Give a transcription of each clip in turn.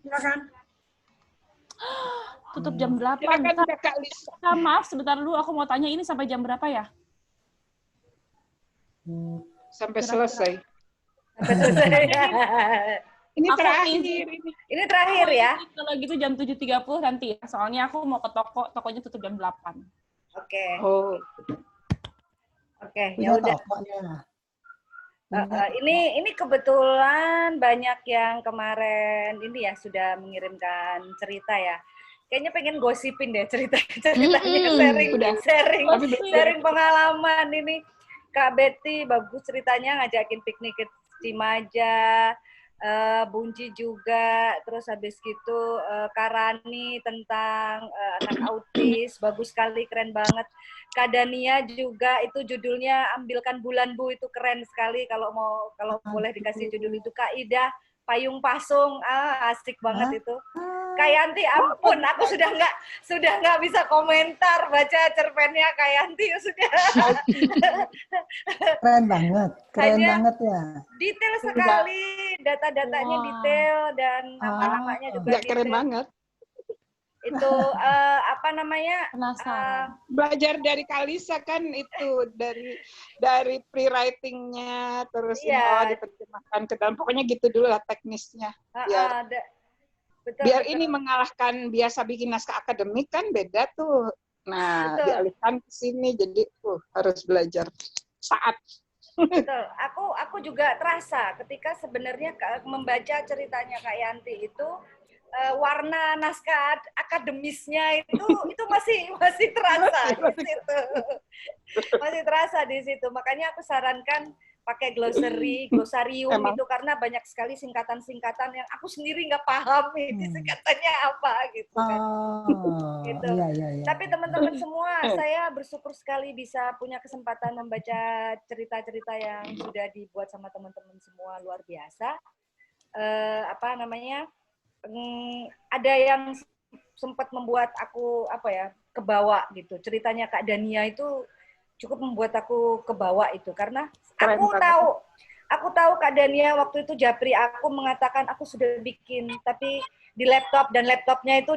Silakan. Tutup jam 8. Silakan Kakak Lisa. Maaf, sebentar dulu aku mau tanya ini sampai jam berapa ya? Sampai selesai. Sampai selesai. Ini Aku terakhir. Ini terakhir ya. Kalau gitu jam 7.30 nanti ya. Soalnya aku mau ke toko, tokonya tutup jam 8. Oke. Oh. Oke, Punya ya udah. tokonya. Ini kebetulan banyak yang kemarin ini ya sudah mengirimkan cerita ya. Kayaknya pengen gosipin deh ceritanya sharing pengalaman ini. Kak Betty bagus ceritanya ngajakin piknik ke Cimaja, Bunci juga, terus habis gitu Karani tentang anak autis, bagus sekali, keren banget. Kak Dania juga itu judulnya Ambilkan Bulan Bu, itu keren sekali kalau boleh dikasih judul itu. Kak Ida Payung Pasung, asik banget itu. Kak Yanti, ampun, aku sudah nggak bisa komentar baca cerpennya Kak Yanti, sudah. Keren banget ya. Detail sekali, data-datanya detail dan nama-namanya juga Nggak keren banget. Itu apa namanya? Belajar dari Kalisa kan itu dari pre-writing-nya terus diterjemahkan ke dalam, pokoknya gitu dulu lah teknisnya. Betul, biar ini mengalahkan biasa bikin naskah akademik kan beda tuh. Nah, dialihkan ke sini jadi harus belajar saat. Betul. Aku juga terasa ketika sebenarnya membaca ceritanya Kak Yanti itu warna naskah akademisnya itu masih terasa di situ. Masih terasa di situ. Makanya aku sarankan pakai glosarium itu karena banyak sekali singkatan-singkatan yang aku sendiri nggak paham ini singkatannya apa gitu kan. Gitu. Iya. Tapi teman-teman semua, saya bersyukur sekali bisa punya kesempatan membaca cerita-cerita yang sudah dibuat sama teman-teman semua, luar biasa. Ada yang sempat membuat aku kebawa gitu. Ceritanya Kak Dania itu cukup membuat aku kebawa itu karena aku tahu Kak Dania waktu itu japri aku mengatakan aku sudah bikin tapi di laptop dan laptopnya itu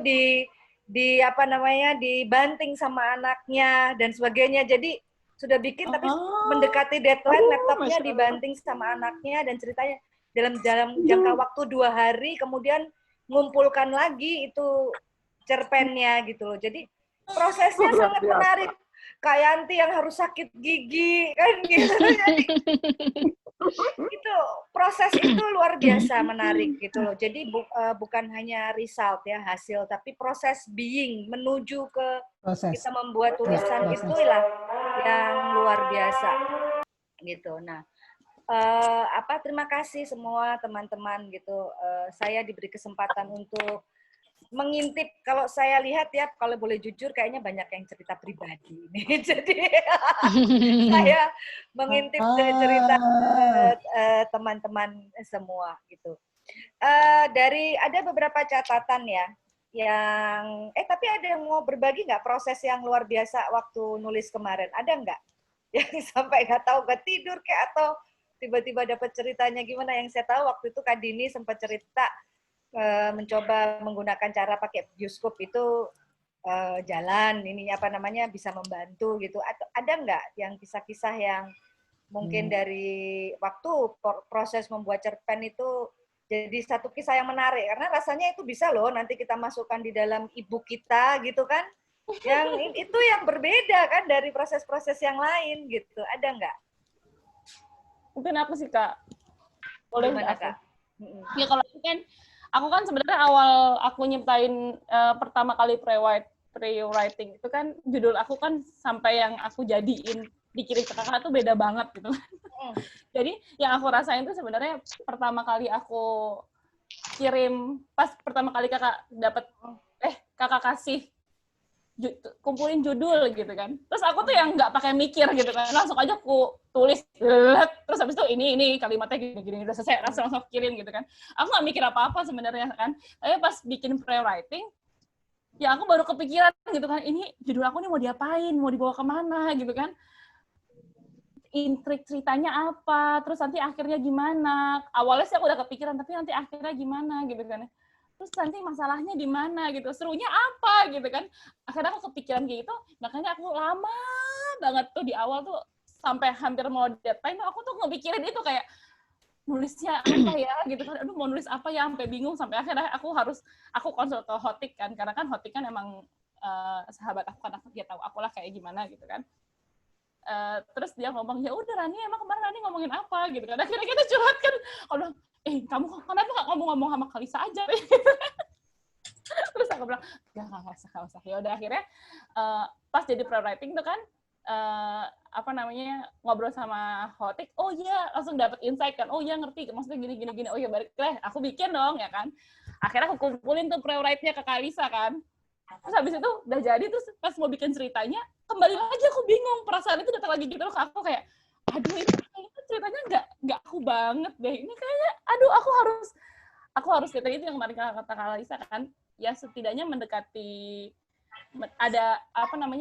dibanting sama anaknya dan sebagainya. Jadi sudah bikin tapi mendekati deadline laptopnya dibanting sama anaknya dan ceritanya dalam jangka waktu 2 hari kemudian ngumpulkan lagi itu cerpennya gitu loh. Jadi prosesnya sangat menarik. Kak Yanti yang harus sakit gigi kan gitu. Jadi itu proses itu luar biasa menarik gitu loh. Jadi bukan hanya result ya hasil, tapi proses being menuju ke kita membuat tulisan itulah yang luar biasa gitu. Nah, terima kasih semua teman-teman gitu. Saya diberi kesempatan untuk mengintip, kalau saya lihat ya, kalau boleh jujur kayaknya banyak yang cerita pribadi ini. Jadi saya mengintip cerita teman-teman semua gitu. Ada beberapa catatan ya, tapi ada yang mau berbagi nggak proses yang luar biasa waktu nulis kemarin? Ada nggak? Yang sampai nggak tahu nggak tidur kayak atau tiba-tiba dapat ceritanya gimana? Yang saya tahu waktu itu Kak Dini sempat cerita mencoba menggunakan cara pakai bioskop itu jalan bisa membantu gitu. Atau ada nggak yang kisah-kisah yang mungkin dari waktu proses membuat cerpen itu jadi satu kisah yang menarik karena rasanya itu bisa loh nanti kita masukkan di dalam e-book kita gitu kan, yang itu yang berbeda kan dari proses-proses yang lain gitu. Ada nggak? Mungkin aku sih Kak. Boleh nggak Kak? Ya kalau aku kan sebenarnya awal aku nyiptain pertama kali pre-writing itu kan judul aku kan sampai yang aku jadiin dikirim ke kakak tuh beda banget gitu. Jadi yang aku rasain tuh sebenarnya pertama kali aku kirim pas pertama kali kakak kasih kumpulin judul gitu kan. Terus aku tuh yang nggak pakai mikir gitu kan, langsung aja aku tulis, terus habis itu ini kalimatnya gini udah selesai, langsung kirim gitu kan. Aku nggak mikir apa-apa sebenarnya kan. Tapi pas bikin pre-writing, ya aku baru kepikiran gitu kan, ini judul aku nih mau diapain, mau dibawa kemana gitu kan. intrik ceritanya apa, terus nanti akhirnya gimana. Awalnya sih aku udah kepikiran, tapi nanti akhirnya gimana gitu kan. Terus nanti masalahnya di mana gitu, serunya apa gitu kan. Akhirnya aku kepikiran kayak gitu, makanya aku lama banget tuh di awal tuh, sampai hampir mau deadline tuh aku tuh ngepikirin itu kayak, nulisnya apa ya gitu kan, aduh mau nulis apa ya, sampai bingung, sampai akhirnya aku konsul ke Hotik kan, karena kan Hotik kan emang sahabat aku kan, dia tahu aku lah kayak gimana gitu kan. Terus dia ngomong, ya udah Rani, emang kemarin Rani ngomongin apa gitu kan, akhirnya kita curhat kan, kalau kamu kenapa nggak ngomong-ngomong sama Kalisa aja terus aku bilang nggak usah. Ya udah akhirnya pas jadi pro-writing tuh kan ngobrol sama Hotik, oh iya langsung dapet insight kan, oh iya ngerti maksudnya gini, oh iya balik deh aku bikin dong ya kan. Akhirnya aku kumpulin tuh pro-write-nya ke Kalisa kan, terus habis itu udah jadi, terus pas mau bikin ceritanya kembali lagi aku bingung, perasaan itu datang lagi gitu loh ke aku kayak, aduh ini ceritanya nggak aku banget deh, ini kayaknya aduh aku harus kita itu yang kemarin kata Kalisa kan, ya setidaknya mendekati, ada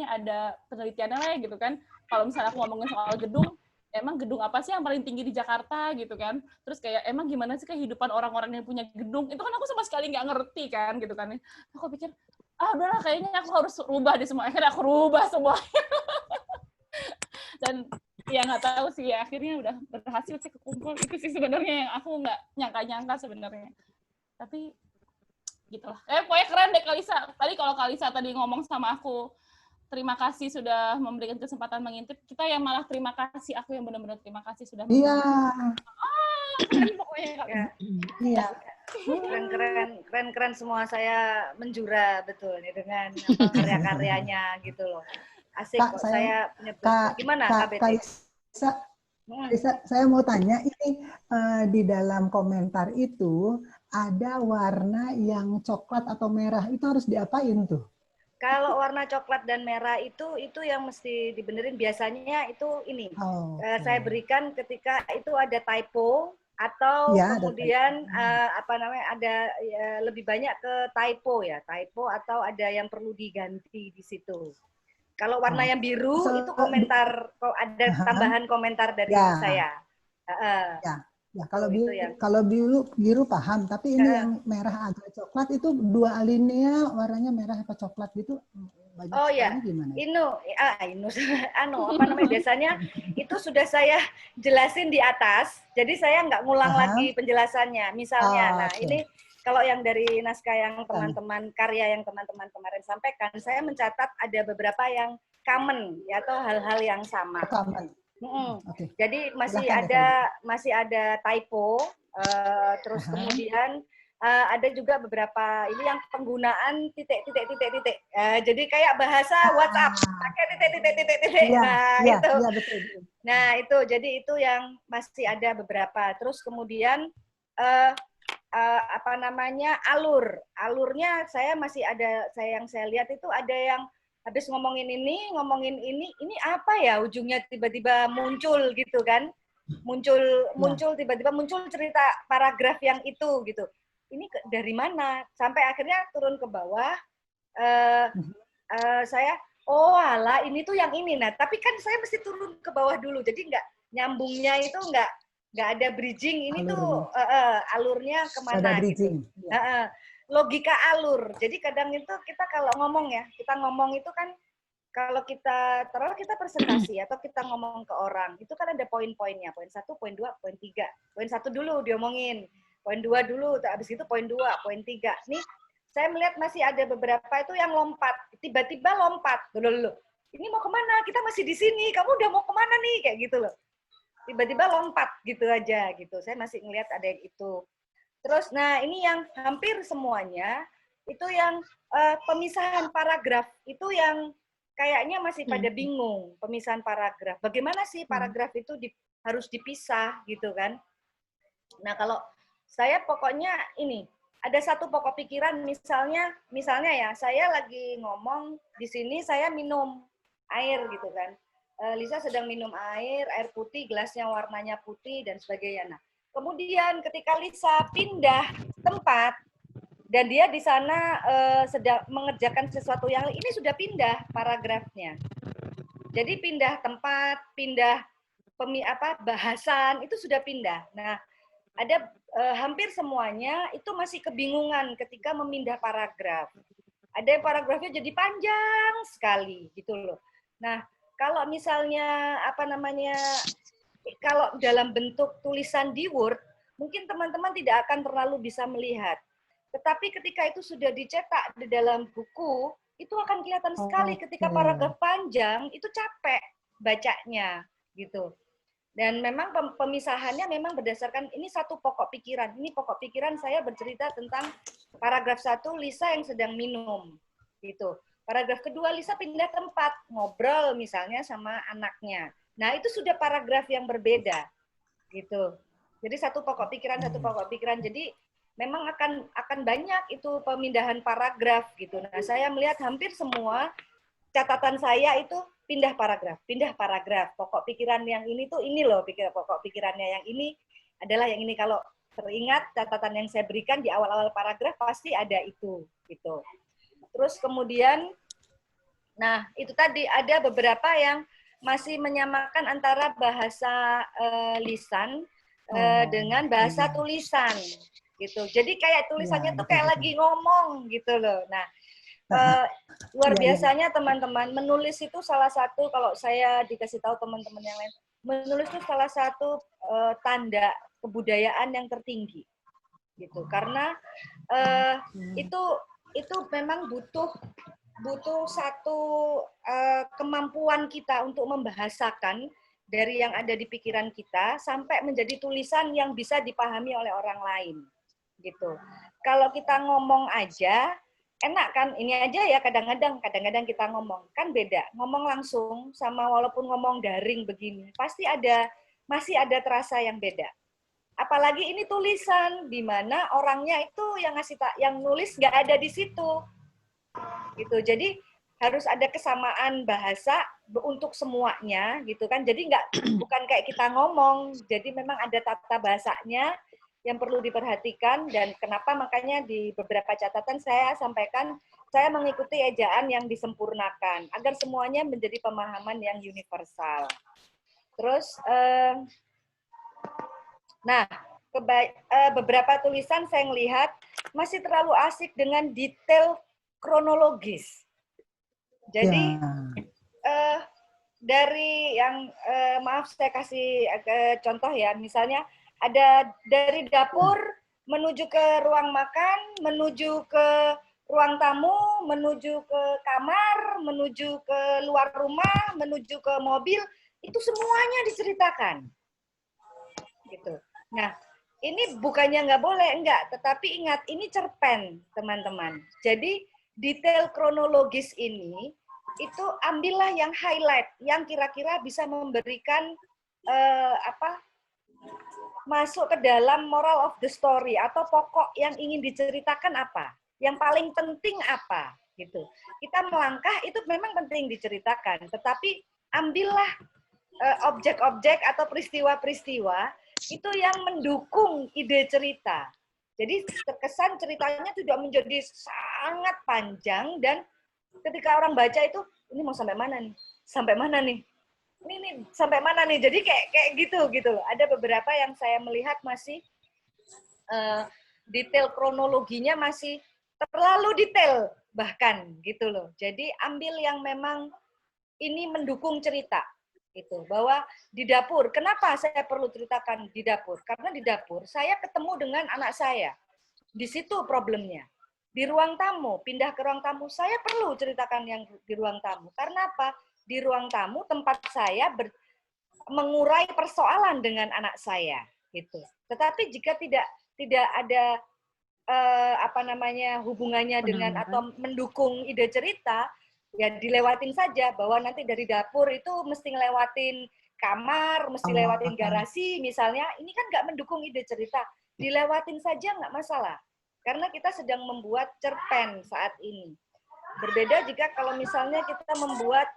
ada penelitiannya lah gitu kan. Kalau misalnya aku ngomongin soal gedung, emang gedung apa sih yang paling tinggi di Jakarta gitu kan, terus kayak emang gimana sih kehidupan orang-orang yang punya gedung, itu kan aku sama sekali nggak ngerti kan gitu kan. Aku pikir udahlah kayaknya aku harus rubah di semua, akhirnya aku rubah semua dan ya nggak tahu sih ya, akhirnya udah berhasil sih kekumpul. Itu sih sebenarnya yang aku nggak nyangka sebenarnya, tapi gitulah. Pokoknya keren deh Kalisa. Tadi kalau Kalisa tadi ngomong sama aku, terima kasih sudah memberikan kesempatan mengintip. Kita yang malah terima kasih, aku yang benar-benar terima kasih sudah. Iya. Keren pokoknya. Iya. Keren semua, saya menjura betul nih dengan karya-karyanya gitu loh. Asik Kak, kok saya punya. Gimana Kak Kalisa, saya mau tanya ini di dalam komentar itu ada warna yang coklat atau merah, itu harus diapain tuh? Kalau warna coklat dan merah itu yang mesti dibenerin, biasanya itu ini. Saya berikan ketika itu ada typo atau ya, kemudian ada lebih banyak ke typo atau ada yang perlu diganti di situ. Kalau warna yang biru itu komentar, ada tambahan komentar dari saya. Ya, kalau biru paham, tapi ini yang merah agak coklat itu dua alinea warnanya merah apa coklat gitu. Oh ya, gimana? Biasanya itu sudah saya jelasin di atas, jadi saya nggak ngulang lagi penjelasannya. Misalnya, ini kalau yang dari naskah yang teman-teman, karya yang teman-teman kemarin sampaikan, saya mencatat ada beberapa yang common ya, atau hal-hal yang sama. Jadi masih ada typo, terus kemudian ada juga beberapa ini yang penggunaan titik. Jadi kayak bahasa WhatsApp pakai titik. Itu. Betul. Nah itu, jadi itu yang masih ada beberapa. Terus kemudian alurnya saya masih ada, yang saya lihat itu ada yang habis ngomongin ini apa ya, ujungnya tiba-tiba muncul gitu kan, tiba-tiba muncul cerita paragraf yang itu gitu, ini dari mana, sampai akhirnya turun ke bawah, saya ini tuh yang ini. Nah tapi kan saya mesti turun ke bawah dulu, jadi nggak nyambungnya itu nggak ada bridging, ini tuh alurnya kemana gitu. Logika alur. Jadi kadang itu kita kalau ngomong itu kan, kalau kita presentasi atau kita ngomong ke orang, itu kan ada poin-poinnya, poin 1, poin 2, poin 3. Poin 1 dulu diomongin, poin 2 dulu, habis itu poin 2, poin 3. Nih, saya melihat masih ada beberapa itu yang lompat, tiba-tiba lompat. Loh. Ini mau kemana? Kita masih di sini, kamu udah mau kemana nih? Kayak gitu loh. Tiba-tiba lompat gitu aja gitu. Saya masih ngelihat ada yang itu. Terus, nah ini yang hampir semuanya, itu yang pemisahan paragraf, itu yang kayaknya masih pada bingung, pemisahan paragraf. Bagaimana sih paragraf itu harus dipisah gitu kan. Nah kalau saya pokoknya ini, ada satu pokok pikiran, misalnya ya, saya lagi ngomong di sini, saya minum air gitu kan. Lisa sedang minum air putih, gelasnya warnanya putih, dan sebagainya. Nah, kemudian ketika Lisa pindah tempat dan dia di sana sedang mengerjakan sesuatu yang ini, sudah pindah paragrafnya. Jadi pindah tempat, pindah bahasan itu sudah pindah. Nah, ada hampir semuanya itu masih kebingungan ketika memindah paragraf. Ada yang paragrafnya jadi panjang sekali gitu loh. Nah, kalau misalnya kalau dalam bentuk tulisan di Word, mungkin teman-teman tidak akan terlalu bisa melihat. Tetapi ketika itu sudah dicetak di dalam buku, itu akan kelihatan sekali ketika paragraf panjang, itu capek bacanya gitu. Dan memang pemisahannya memang berdasarkan ini satu pokok pikiran. Ini pokok pikiran saya bercerita tentang paragraf 1 Lisa yang sedang minum gitu. Paragraf kedua Lisa pindah tempat, ngobrol misalnya sama anaknya. Nah, itu sudah paragraf yang berbeda gitu. Jadi satu pokok pikiran, satu pokok pikiran. Jadi memang akan banyak itu pemindahan paragraf gitu. Nah, saya melihat hampir semua catatan saya itu pindah paragraf. Pokok pikiran yang ini tuh ini loh, pokok pikirannya yang ini adalah yang ini. Kalau teringat catatan yang saya berikan di awal-awal paragraf pasti ada itu gitu. Terus kemudian, nah itu tadi ada beberapa yang masih menyamakan antara bahasa lisan dengan bahasa tulisan gitu. Jadi kayak tulisannya tuh kayak lagi ngomong gitu loh. Nah, luar biasanya teman-teman, menulis itu salah satu, kalau saya dikasih tahu teman-teman yang lain, menulis itu salah satu tanda kebudayaan yang tertinggi gitu. Karena itu memang butuh satu kemampuan kita untuk membahasakan dari yang ada di pikiran kita sampai menjadi tulisan yang bisa dipahami oleh orang lain gitu. Kalau kita ngomong aja enak kan, ini aja ya kadang-kadang kita ngomong kan beda, ngomong langsung sama walaupun ngomong daring begini pasti masih ada terasa yang beda. Apalagi ini tulisan di mana orangnya itu yang nulis nggak ada di situ gitu. Jadi harus ada kesamaan bahasa untuk semuanya gitu kan. Jadi bukan kayak kita ngomong, jadi memang ada tata bahasanya yang perlu diperhatikan. Dan kenapa makanya di beberapa catatan saya sampaikan saya mengikuti ejaan yang disempurnakan agar semuanya menjadi pemahaman yang universal. Terus beberapa tulisan saya melihat masih terlalu asik dengan detail kronologis. Jadi dari yang maaf saya kasih contoh ya, misalnya ada dari dapur menuju ke ruang makan, menuju ke ruang tamu, menuju ke kamar, menuju ke luar rumah, menuju ke mobil, itu semuanya diceritakan. Gitu. Nah, ini bukannya nggak boleh, enggak, tetapi ingat ini cerpen, teman-teman. Jadi detail kronologis ini itu ambillah yang highlight, yang kira-kira bisa memberikan masuk ke dalam moral of the story atau pokok yang ingin diceritakan apa, yang paling penting apa, gitu. Kita melangkah itu memang penting diceritakan, tetapi ambillah objek-objek atau peristiwa-peristiwa itu yang mendukung ide cerita. Jadi terkesan ceritanya tidak menjadi sangat panjang dan ketika orang baca itu ini mau sampai mana nih? Sampai mana nih? Ini sampai mana nih? Jadi kayak gitu loh. Ada beberapa yang saya melihat masih detail kronologinya masih terlalu detail bahkan gitu loh. Jadi ambil yang memang ini mendukung cerita. Itu bahwa di dapur, kenapa saya perlu ceritakan di dapur? Karena di dapur saya ketemu dengan anak saya. Di situ problemnya. Di ruang tamu, pindah ke ruang tamu, saya perlu ceritakan yang di ruang tamu. Karena apa? Di ruang tamu tempat saya mengurai persoalan dengan anak saya, gitu. Tetapi jika tidak ada hubungannya dengan atau mendukung ide cerita, ya dilewatin saja bahwa nanti dari dapur itu mesti ngelewatin kamar, mesti lewatin garasi misalnya. Ini kan nggak mendukung ide cerita. Dilewatin saja nggak masalah. Karena kita sedang membuat cerpen saat ini. Berbeda jika kalau misalnya kita membuat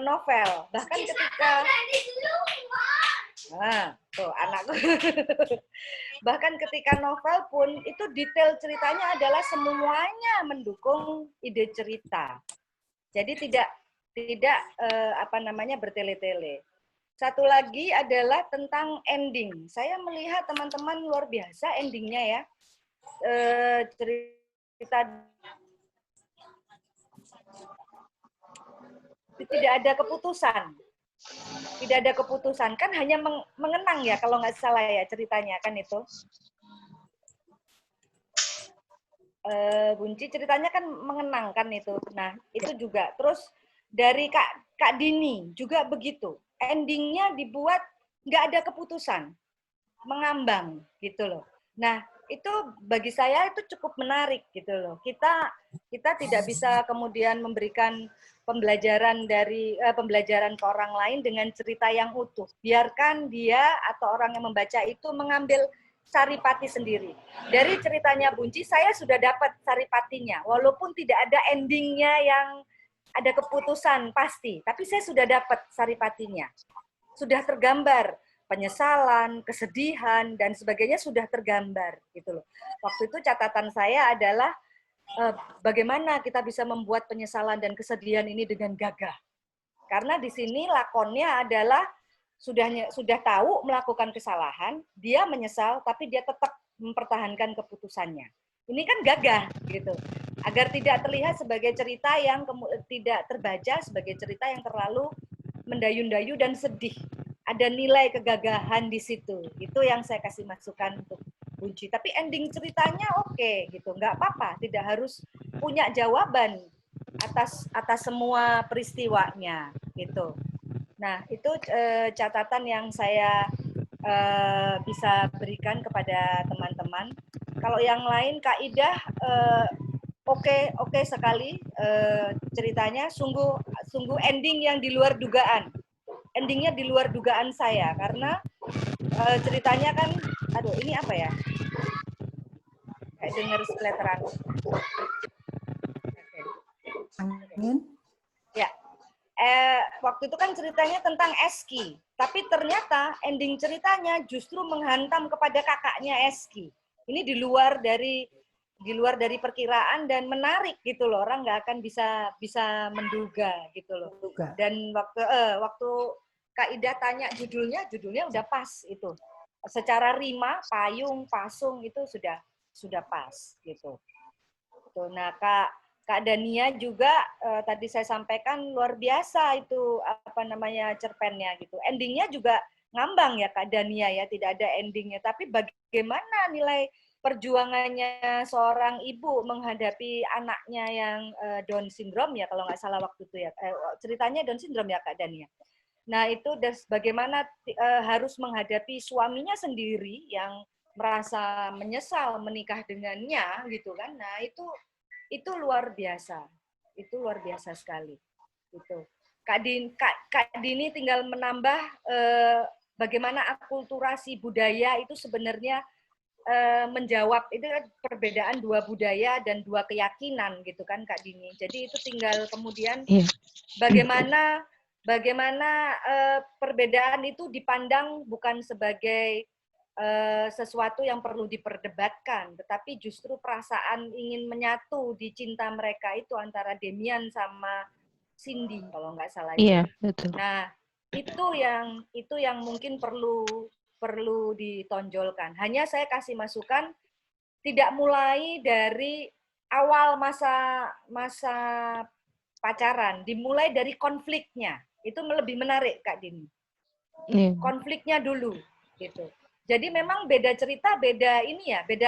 novel, bahkan ketika anakku bahkan ketika novel pun itu detail ceritanya adalah semuanya mendukung ide cerita. Jadi tidak bertele-tele. Satu lagi adalah tentang ending. Saya melihat teman-teman luar biasa endingnya ya. Cerita tidak ada keputusan. Tidak ada keputusan. Kan hanya mengenang ya kalau nggak salah ya ceritanya kan itu. Bunci ceritanya kan mengenang kan itu. Nah, itu juga. Terus dari Kak Dini juga begitu. Endingnya dibuat nggak ada keputusan, mengambang gitu loh. Nah, itu bagi saya itu cukup menarik gitu loh. Kita tidak bisa kemudian memberikan pembelajaran ke orang lain dengan cerita yang utuh. Biarkan dia atau orang yang membaca itu mengambil saripati sendiri. Dari ceritanya Bunci, saya sudah dapat saripatinya. Walaupun tidak ada endingnya yang ada keputusan pasti, tapi saya sudah dapat saripatinya. Sudah tergambar penyesalan, kesedihan, dan sebagainya sudah tergambar gitu loh. Waktu itu catatan saya adalah bagaimana kita bisa membuat penyesalan dan kesedihan ini dengan gagah. Karena di sini lakonnya adalah sudah tahu melakukan kesalahan, dia menyesal, tapi dia tetap mempertahankan keputusannya. Ini kan gagah gitu, agar tidak terlihat sebagai cerita yang tidak terbaca sebagai cerita yang terlalu mendayu-dayu dan sedih. Ada nilai kegagahan di situ. Itu yang saya kasih masukan untuk Bunci. Tapi ending ceritanya oke gitu, nggak apa-apa, tidak harus punya jawaban atas semua peristiwanya gitu. Nah, itu catatan yang saya bisa berikan kepada teman-teman. Kalau yang lain, Kak Ida, oke sekali ceritanya. Sungguh ending yang di luar dugaan. Endingnya di luar dugaan saya, karena ceritanya kan, aduh ini apa ya? Kayak dengar sekeleteran. Angin. Ya. Waktu itu kan ceritanya tentang Eski, tapi ternyata ending ceritanya justru menghantam kepada kakaknya Eski. Ini di luar dari perkiraan dan menarik gitu loh, orang nggak akan bisa menduga gitu loh. Dan waktu Kak Ida tanya judulnya udah pas itu. Secara rima, payung, pasung itu sudah pas gitu. Nah, Kak Dania juga tadi saya sampaikan luar biasa itu cerpennya gitu. Endingnya juga ngambang ya Kak Dania ya, tidak ada endingnya. Tapi bagaimana nilai perjuangannya seorang ibu menghadapi anaknya yang Down syndrome ya kalau nggak salah waktu itu ya. Ceritanya Down syndrome ya Kak Dania. Nah itu bagaimana harus menghadapi suaminya sendiri yang merasa menyesal menikah dengannya gitu kan. Nah itu luar biasa, itu luar biasa sekali. Gitu. Kak Dini tinggal menambah bagaimana akulturasi budaya itu sebenarnya menjawab itu kan perbedaan dua budaya dan dua keyakinan gitu kan Kak Dini. Jadi itu tinggal kemudian bagaimana perbedaan itu dipandang bukan sebagai sesuatu yang perlu diperdebatkan, tetapi justru perasaan ingin menyatu di cinta mereka itu antara Demian sama Cindy kalau nggak salah. Iya, betul. Nah, itu yang mungkin perlu ditonjolkan. Hanya saya kasih masukan tidak mulai dari awal masa pacaran, dimulai dari konfliknya. Itu lebih menarik Kak Dini. Konfliknya dulu gitu. Jadi memang beda cerita, beda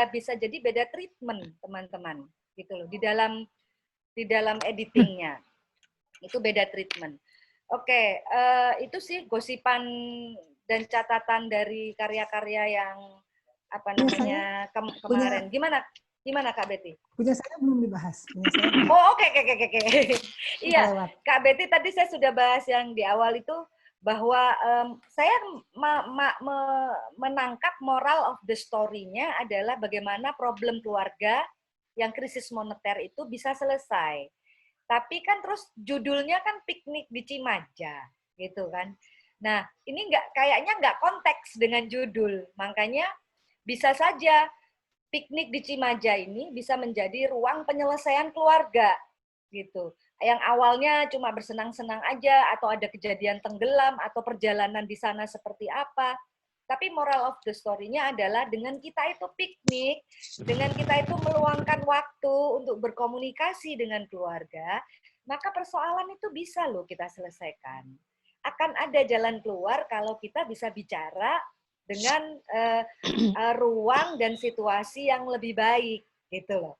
bisa jadi beda treatment teman-teman gitu loh di dalam editingnya. Itu beda treatment. Oke, itu sih gosipan dan catatan dari karya-karya yang kemarin. Gimana Kak Betty? Punya saya belum dibahas. Oh, oke. Iya, Kak Betty tadi saya sudah bahas yang di awal itu bahwa saya menangkap moral of the story-nya adalah bagaimana problem keluarga yang krisis moneter itu bisa selesai. Tapi kan terus judulnya kan piknik di Cimaja, gitu kan. Nah, ini kayaknya nggak konteks dengan judul. Makanya bisa saja piknik di Cimaja ini bisa menjadi ruang penyelesaian keluarga, gitu. yang awalnya cuma bersenang-senang aja, atau ada kejadian tenggelam, atau perjalanan di sana seperti apa. Tapi moral of the story-nya adalah dengan kita itu piknik, dengan kita itu meluangkan waktu untuk berkomunikasi dengan keluarga, maka persoalan itu bisa loh kita selesaikan. Akan ada jalan keluar kalau kita bisa bicara dengan ruang dan situasi yang lebih baik, gitu loh.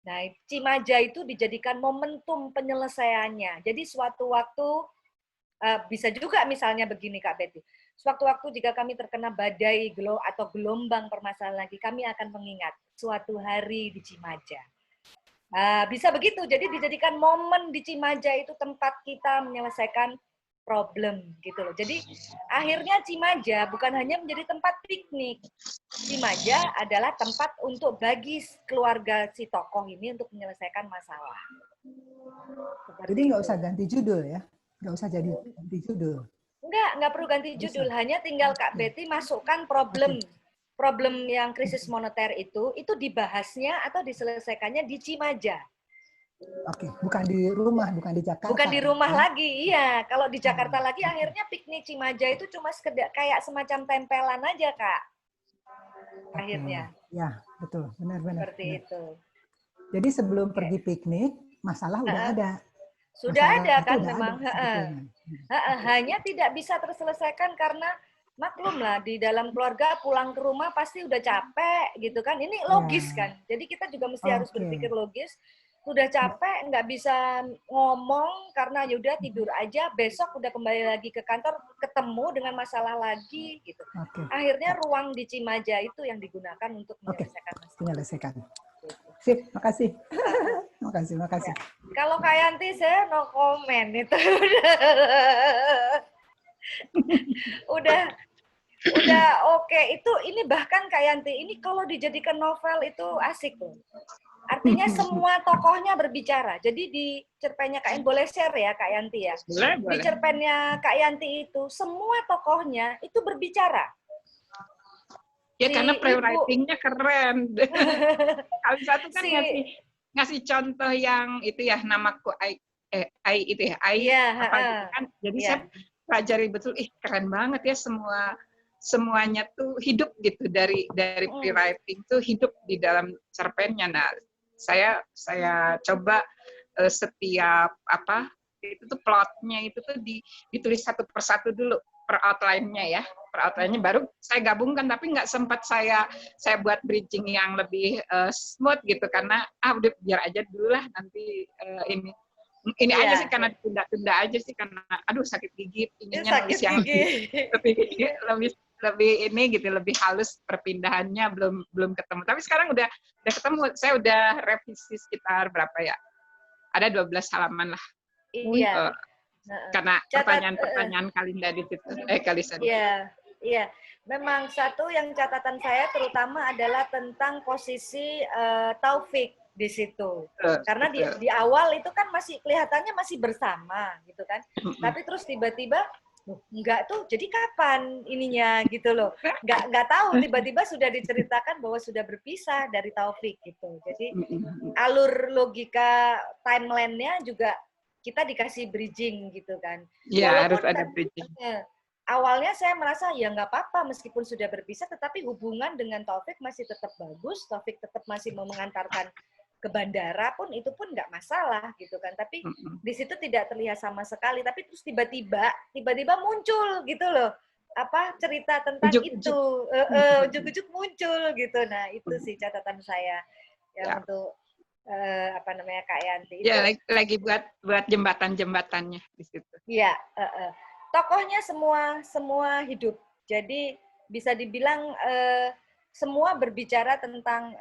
Nah, Cimaja itu dijadikan momentum penyelesaiannya. Jadi suatu waktu, bisa juga misalnya begini Kak Betty, sewaktu-waktu jika kami terkena badai atau gelombang permasalahan lagi, kami akan mengingat suatu hari di Cimaja. Bisa begitu, jadi dijadikan momen di Cimaja itu tempat kita menyelesaikan problem gitu loh. Jadi akhirnya Cimaja bukan hanya menjadi tempat piknik. Cimaja adalah tempat untuk bagi keluarga si tokoh ini untuk menyelesaikan masalah. Jadi nggak usah ganti judul ya? Nggak usah jadi ganti judul? Nggak perlu ganti judul. Hanya tinggal Kak Betty masukkan problem yang krisis moneter itu dibahasnya atau diselesaikannya di Cimaja. Oke, bukan di rumah, bukan di Jakarta. Bukan di rumah lagi, iya. Kalau di Jakarta lagi, akhirnya piknik Cimaja itu cuma sekedar kayak semacam tempelan aja, Kak. Akhirnya. Ya, betul. Benar-benar. Seperti itu. Jadi sebelum pergi piknik, masalah udah ada. Sudah ada kan memang. Hanya tidak bisa terselesaikan karena maklum lah, di dalam keluarga pulang ke rumah pasti udah capek gitu kan. Ini logis kan. Jadi kita juga mesti harus berpikir logis. Sudah capek, nggak bisa ngomong karena yaudah tidur aja, besok udah kembali lagi ke kantor, ketemu dengan masalah lagi gitu. Akhirnya ruang di Cimaja itu yang digunakan untuk menyelesaikan masalah. Menyelesaikan. Sip, makasih. makasih. Ya. Kalau Kak Yanti saya no comment itu. udah oke. Itu ini bahkan Kak Yanti, ini kalau dijadikan novel itu asik loh. Artinya semua tokohnya berbicara. Jadi di cerpennya Kak Yanti, boleh share ya Kak Yanti ya? Boleh. Di cerpennya Kak Yanti itu, semua tokohnya itu berbicara. Ya karena pre-writing-nya keren. Kali satu kan ngasih contoh yang itu ya, namaku Ai itu ya, Ai apa gitu kan. Jadi saya pelajari betul, keren banget ya semuanya tuh hidup gitu dari pre-writing tuh hidup di dalam cerpennya. Nah, saya coba setiap itu tuh plotnya itu tuh ditulis satu persatu dulu per outline-nya ya. Per outline-nya baru saya gabungkan, tapi nggak sempat saya buat bridging yang lebih smooth gitu karena udah biar aja dulu lah nanti ini aja sih karena tunda-tunda aja sih karena aduh sakit gigi, inginnya nulis yang lebih ini gitu, lebih halus perpindahannya belum ketemu. Tapi sekarang udah ketemu. Saya udah revisi sekitar berapa ya? Ada 12 halaman lah. Iya. Karena pertanyaan Kalinda di situ. Kalisa. Iya. Memang satu yang catatan saya terutama adalah tentang posisi Taufik di situ. Karena di awal itu kan masih kelihatannya masih bersama gitu kan. Tapi terus tiba-tiba enggak tuh, jadi kapan ininya gitu loh. Enggak tahu, tiba-tiba sudah diceritakan bahwa sudah berpisah dari Taufik gitu. Jadi alur logika timeline-nya juga kita dikasih bridging gitu kan. Iya, harus ada bridging. Awalnya saya merasa ya nggak apa-apa meskipun sudah berpisah, tetapi hubungan dengan Taufik masih tetap bagus, Taufik tetap masih mau mengantarkan ke bandara pun itu pun nggak masalah gitu kan. Tapi di situ tidak terlihat sama sekali. Tapi terus tiba-tiba muncul gitu loh, cerita tentang itu, ujuk-ujuk muncul gitu. Nah itu sih catatan saya yang untuk Kak Yanti. Ya lagi buat jembatan-jembatannya di situ. Iya. Tokohnya semua hidup. Jadi bisa dibilang semua berbicara tentang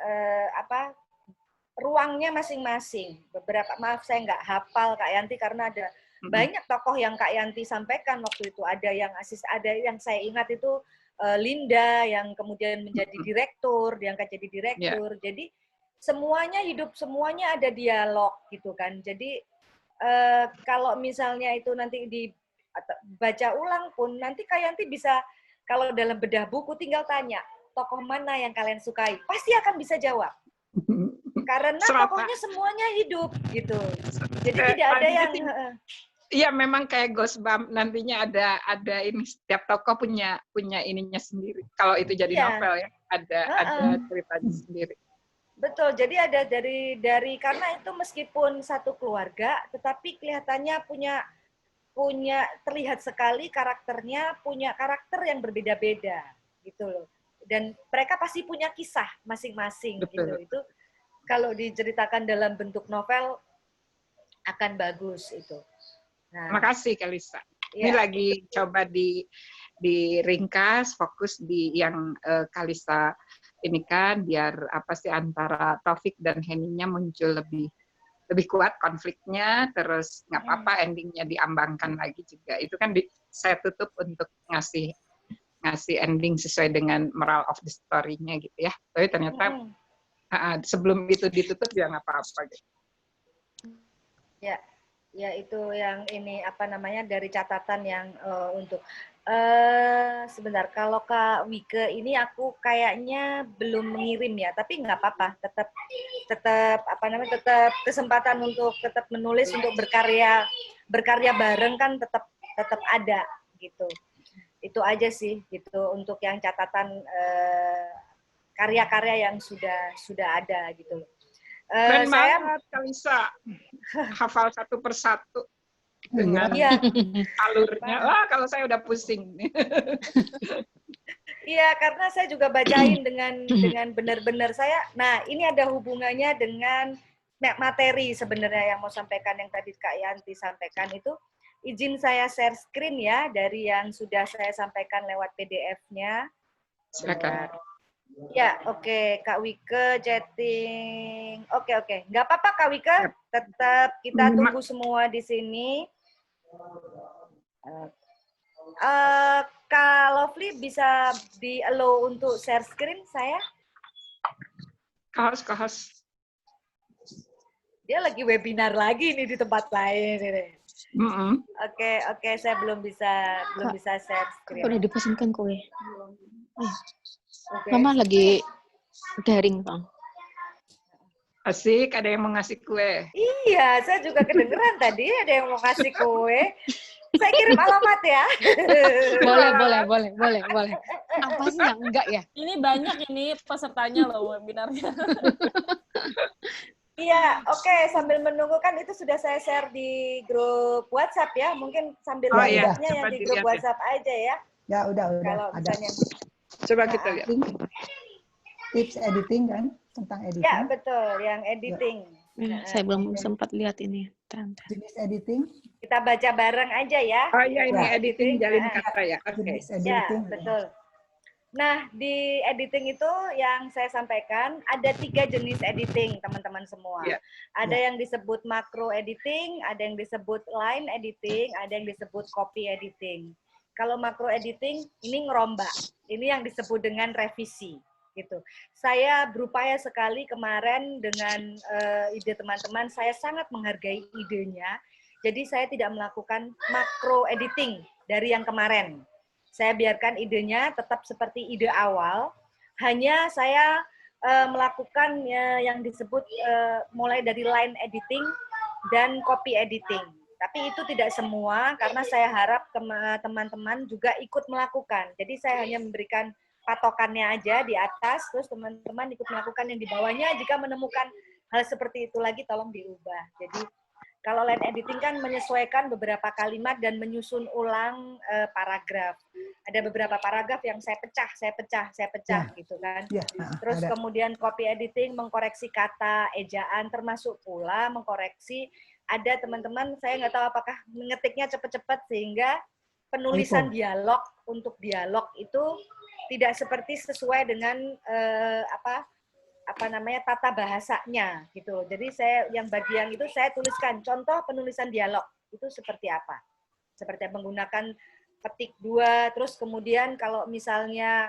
ruangnya masing-masing. Beberapa, maaf saya nggak hafal Kak Yanti karena ada banyak tokoh yang Kak Yanti sampaikan waktu itu. Ada yang saya ingat itu Linda yang kemudian menjadi direktur, diangkat jadi direktur. Jadi semuanya hidup, semuanya ada dialog gitu kan. Jadi kalau misalnya itu nanti dibaca ulang pun nanti Kak Yanti bisa, kalau dalam bedah buku tinggal tanya tokoh mana yang kalian sukai, pasti akan bisa jawab. Karena pokoknya semuanya hidup gitu. Jadi tidak ada yang iya, memang kayak Ghostbump, nantinya ada ini, setiap tokoh punya ininya sendiri. Kalau itu jadi novel ya, ada ceritanya sendiri. Betul. Jadi ada dari karena itu meskipun satu keluarga, tetapi kelihatannya punya terlihat sekali karakternya, punya karakter yang berbeda-beda gitu loh. Dan mereka pasti punya kisah masing-masing gitu. Itu kalau diceritakan dalam bentuk novel akan bagus itu. Nah, makasih Kalisa. Ini lagi coba diringkas, fokus di yang Kalisa ini kan, biar apa sih antara Taufik dan Heninya muncul lebih kuat konfliknya, terus nggak apa-apa endingnya diambangkan lagi juga. Itu kan saya tutup untuk ngasih ending sesuai dengan moral of the story-nya gitu ya. Tapi ternyata sebelum itu ditutup ya nggak apa-apa gitu. Ya itu yang ini apa namanya dari catatan yang untuk sebentar, kalau Kak Wike ini aku kayaknya belum mengirim ya, tapi nggak apa-apa, tetap kesempatan untuk tetap menulis, untuk berkarya bareng kan tetap ada gitu. Itu aja sih gitu untuk yang catatan karya-karya yang sudah ada gitu. Keren banget Kalisa, hafal satu persatu dengan alurnya. Wah, kalau saya udah pusing. Iya, karena saya juga bacain dengan benar-benar saya. Nah, ini ada hubungannya dengan materi sebenarnya yang mau sampaikan, yang tadi Kak Yanti sampaikan itu. Izin saya share screen ya dari yang sudah saya sampaikan lewat PDF-nya. Silakan. Ya, oke. Kak Wike chatting. Oke. Nggak apa-apa Kak Wike, tetap kita tunggu semua di sini. Kak Lovely bisa di-allow untuk share screen saya? Kahos. Dia lagi webinar lagi nih di tempat lain ini. Oke, saya belum bisa share screen. Udah dipesankan kue. Mama lagi daring, Bang. Asik, ada yang mau ngasih kue. Iya, saya juga kedengeran tadi ada yang mau ngasih kue. Saya kirim alamat ya. Boleh. Apa sih yang enggak ya? Ini banyak ini pesertanya loh webinarnya. Iya, oke. Sambil menunggu kan itu sudah saya share di grup WhatsApp ya. Mungkin sambil lihatnya yang di grup WhatsApp aja ya. Ya, udah. Kalau ada. misalnya. Coba kita lihat. Tips editing kan, tentang editing. Ya, betul. Yang editing. Saya belum sempat lihat ini. Jenis editing. Kita baca bareng aja ya. Oh iya, ini editing jalin kata ya. Oke. Ya, betul. Nah, di editing itu yang saya sampaikan, ada 3 jenis editing, teman-teman semua. Ada yang disebut macro editing, ada yang disebut line editing, ada yang disebut copy editing. Kalau macro editing, ini ngerombak. Ini yang disebut dengan revisi. Gitu. Saya berupaya sekali kemarin dengan ide teman-teman, saya sangat menghargai idenya. Jadi saya tidak melakukan macro editing dari yang kemarin. Saya biarkan idenya tetap seperti ide awal, hanya saya melakukan yang disebut mulai dari line editing dan copy editing. Tapi itu tidak semua, karena saya harap teman-teman juga ikut melakukan. Jadi saya hanya memberikan patokannya aja di atas, terus teman-teman ikut melakukan yang di bawahnya. Jika menemukan hal seperti itu lagi, tolong diubah. Jadi kalau line editing kan menyesuaikan beberapa kalimat dan menyusun ulang paragraf. Ada beberapa paragraf yang saya pecah gitu kan. Terus kemudian copy editing mengkoreksi kata, ejaan, termasuk pula mengkoreksi. Ada teman-teman, saya nggak tahu apakah mengetiknya cepat-cepat sehingga penulisan dialog untuk dialog itu tidak sesuai dengan tata bahasanya gitu. Jadi saya bagian itu saya tuliskan contoh penulisan dialog itu seperti apa. Seperti menggunakan petik 2, terus kemudian kalau misalnya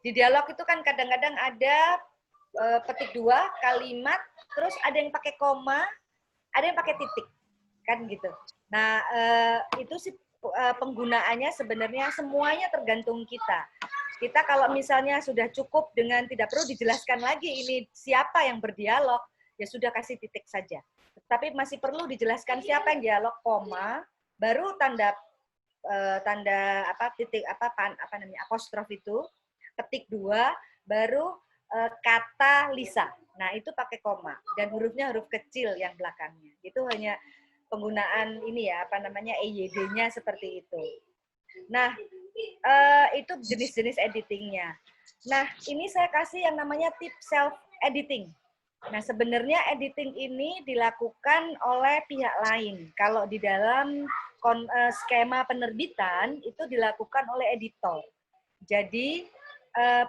di dialog itu kan kadang-kadang ada petik 2 kalimat, terus ada yang pakai koma, ada yang pakai titik. Kan gitu. Nah, itu sih penggunaannya sebenarnya semuanya tergantung kita. kita kalau misalnya sudah cukup dengan tidak perlu dijelaskan lagi ini siapa yang berdialog, ya sudah kasih titik saja. Tapi masih perlu dijelaskan siapa yang dialog, koma, baru tanda titik namanya apostrof itu, ketik 2, baru kata Lisa. Nah, itu pakai koma dan hurufnya huruf kecil yang belakangnya. Itu hanya penggunaan ini ya, EYD-nya seperti itu. Nah, itu jenis-jenis editingnya. Nah, ini saya kasih yang namanya tip self editing. Nah, sebenarnya editing ini dilakukan oleh pihak lain. Kalau di dalam skema penerbitan itu dilakukan oleh editor. Jadi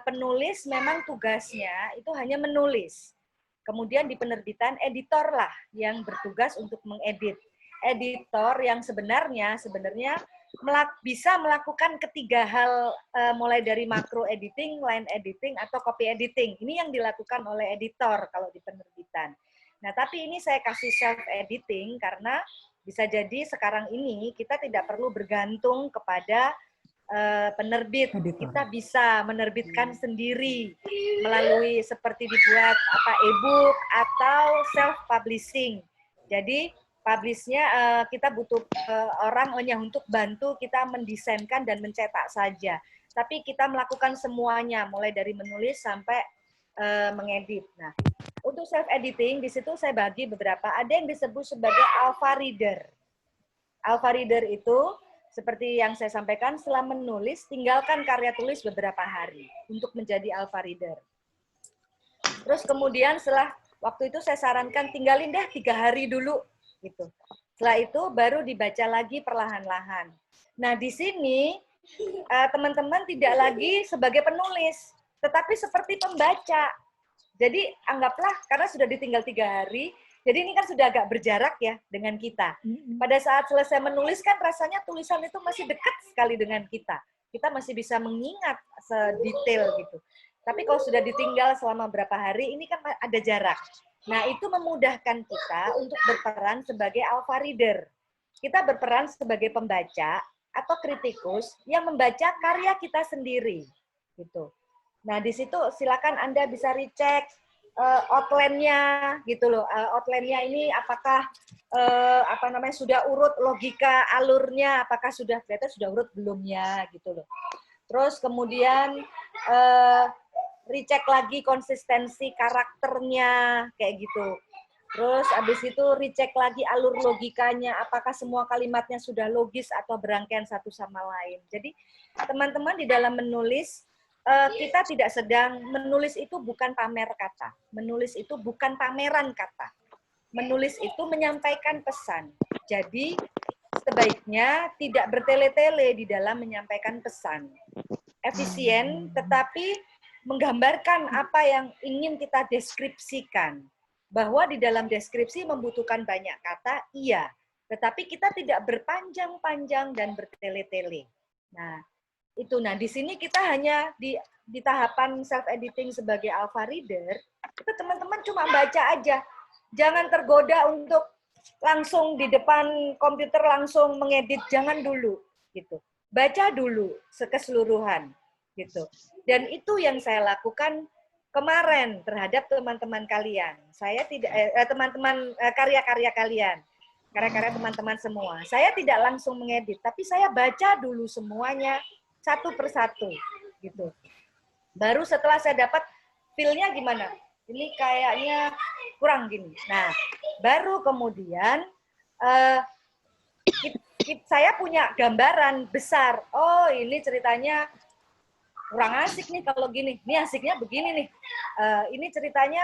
penulis memang tugasnya itu hanya menulis. Kemudian di penerbitan editorlah yang bertugas untuk mengedit. Editor yang sebenarnya bisa melakukan ketiga hal, mulai dari makro editing, line editing, atau copy editing. Ini yang dilakukan oleh editor kalau di penerbitan. Nah, tapi ini saya kasih self editing karena bisa jadi sekarang ini kita tidak perlu bergantung kepada penerbit. Kita bisa menerbitkan sendiri melalui seperti dibuat e-book atau self publishing. Jadi publishnya kita butuh orang hanya untuk bantu kita mendesainkan dan mencetak saja. Tapi kita melakukan semuanya, mulai dari menulis sampai mengedit. Nah, untuk self editing di situ saya bagi beberapa. Ada yang disebut sebagai alpha reader. Alpha reader itu seperti yang saya sampaikan, setelah menulis tinggalkan karya tulis beberapa hari untuk menjadi alpha reader. Terus kemudian setelah waktu itu saya sarankan tinggalin deh 3 hari dulu. Gitu. Setelah itu baru dibaca lagi perlahan-lahan. Nah, di sini teman-teman tidak lagi sebagai penulis, tetapi seperti pembaca. Jadi anggaplah karena sudah ditinggal 3 hari, jadi ini kan sudah agak berjarak ya dengan kita. Pada saat selesai menulis kan rasanya tulisan itu masih dekat sekali dengan kita. Kita masih bisa mengingat sedetail gitu. Tapi kalau sudah ditinggal selama berapa hari, ini kan ada jarak. Nah, itu memudahkan kita untuk berperan sebagai alpha reader. Kita berperan sebagai pembaca atau kritikus yang membaca karya kita sendiri. Gitu. Nah, di situ silakan Anda bisa recheck outline-nya gitu loh. Outline-nya ini apakah sudah urut logika alurnya, apakah sudah ternyata sudah urut belumnya gitu loh. Terus kemudian recheck lagi konsistensi karakternya, kayak gitu. Terus habis itu recheck lagi alur logikanya, apakah semua kalimatnya sudah logis atau berangkaian satu sama lain. Jadi teman-teman di dalam menulis, kita tidak sedang, menulis itu bukan pamer kata. Menulis itu bukan pameran kata. Menulis itu menyampaikan pesan. Jadi sebaiknya tidak bertele-tele di dalam menyampaikan pesan. Efisien, tetapi menggambarkan apa yang ingin kita deskripsikan. Bahwa di dalam deskripsi membutuhkan banyak kata, iya. Tetapi kita tidak berpanjang-panjang dan bertele-tele. Nah, itu. Nah, di sini kita hanya di tahapan self-editing sebagai alpha reader, itu teman-teman cuma baca aja. Jangan tergoda untuk langsung di depan komputer langsung mengedit, jangan dulu. Gitu. Baca dulu keseluruhan. Gitu. Dan itu yang saya lakukan kemarin terhadap teman-teman kalian. Saya tidak teman-teman karya-karya kalian. Karya-karya teman-teman semua. Saya tidak langsung mengedit, tapi saya baca dulu semuanya satu persatu gitu. Baru setelah saya dapat feel-nya gimana? Ini kayaknya kurang gini. Nah, baru kemudian saya punya gambaran besar. Oh, ini ceritanya kurang asik nih kalau gini. Ini asiknya begini nih. Ini ceritanya,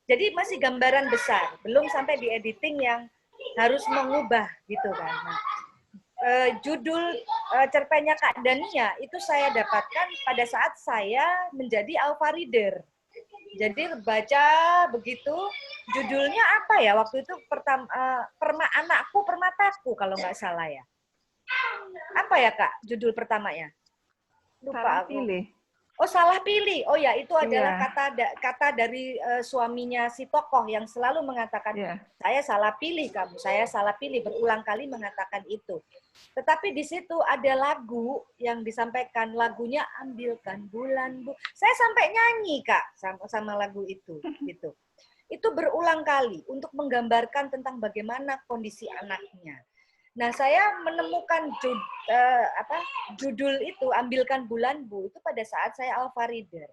jadi masih gambaran besar. Belum sampai di editing yang harus mengubah gitu kan. Nah, judul cerpennya Kak Dania itu saya dapatkan pada saat saya menjadi alpha reader. Jadi baca begitu, judulnya apa ya waktu itu anakku permataku kalau nggak salah ya. Apa ya Kak judul pertamanya? Lupa aku. Oh, salah pilih. Oh ya, itu adalah kata dari suaminya si tokoh yang selalu mengatakan, saya salah pilih kamu, saya salah pilih, berulang kali mengatakan itu. Tetapi di situ ada lagu yang disampaikan, lagunya Ambilkan Bulan Bu. Saya sampai nyanyi, Kak, sama lagu itu gitu. Itu berulang kali untuk menggambarkan tentang bagaimana kondisi anaknya. Nah, saya menemukan judul itu, Ambilkan Bulan Bu, itu pada saat saya alpha reader.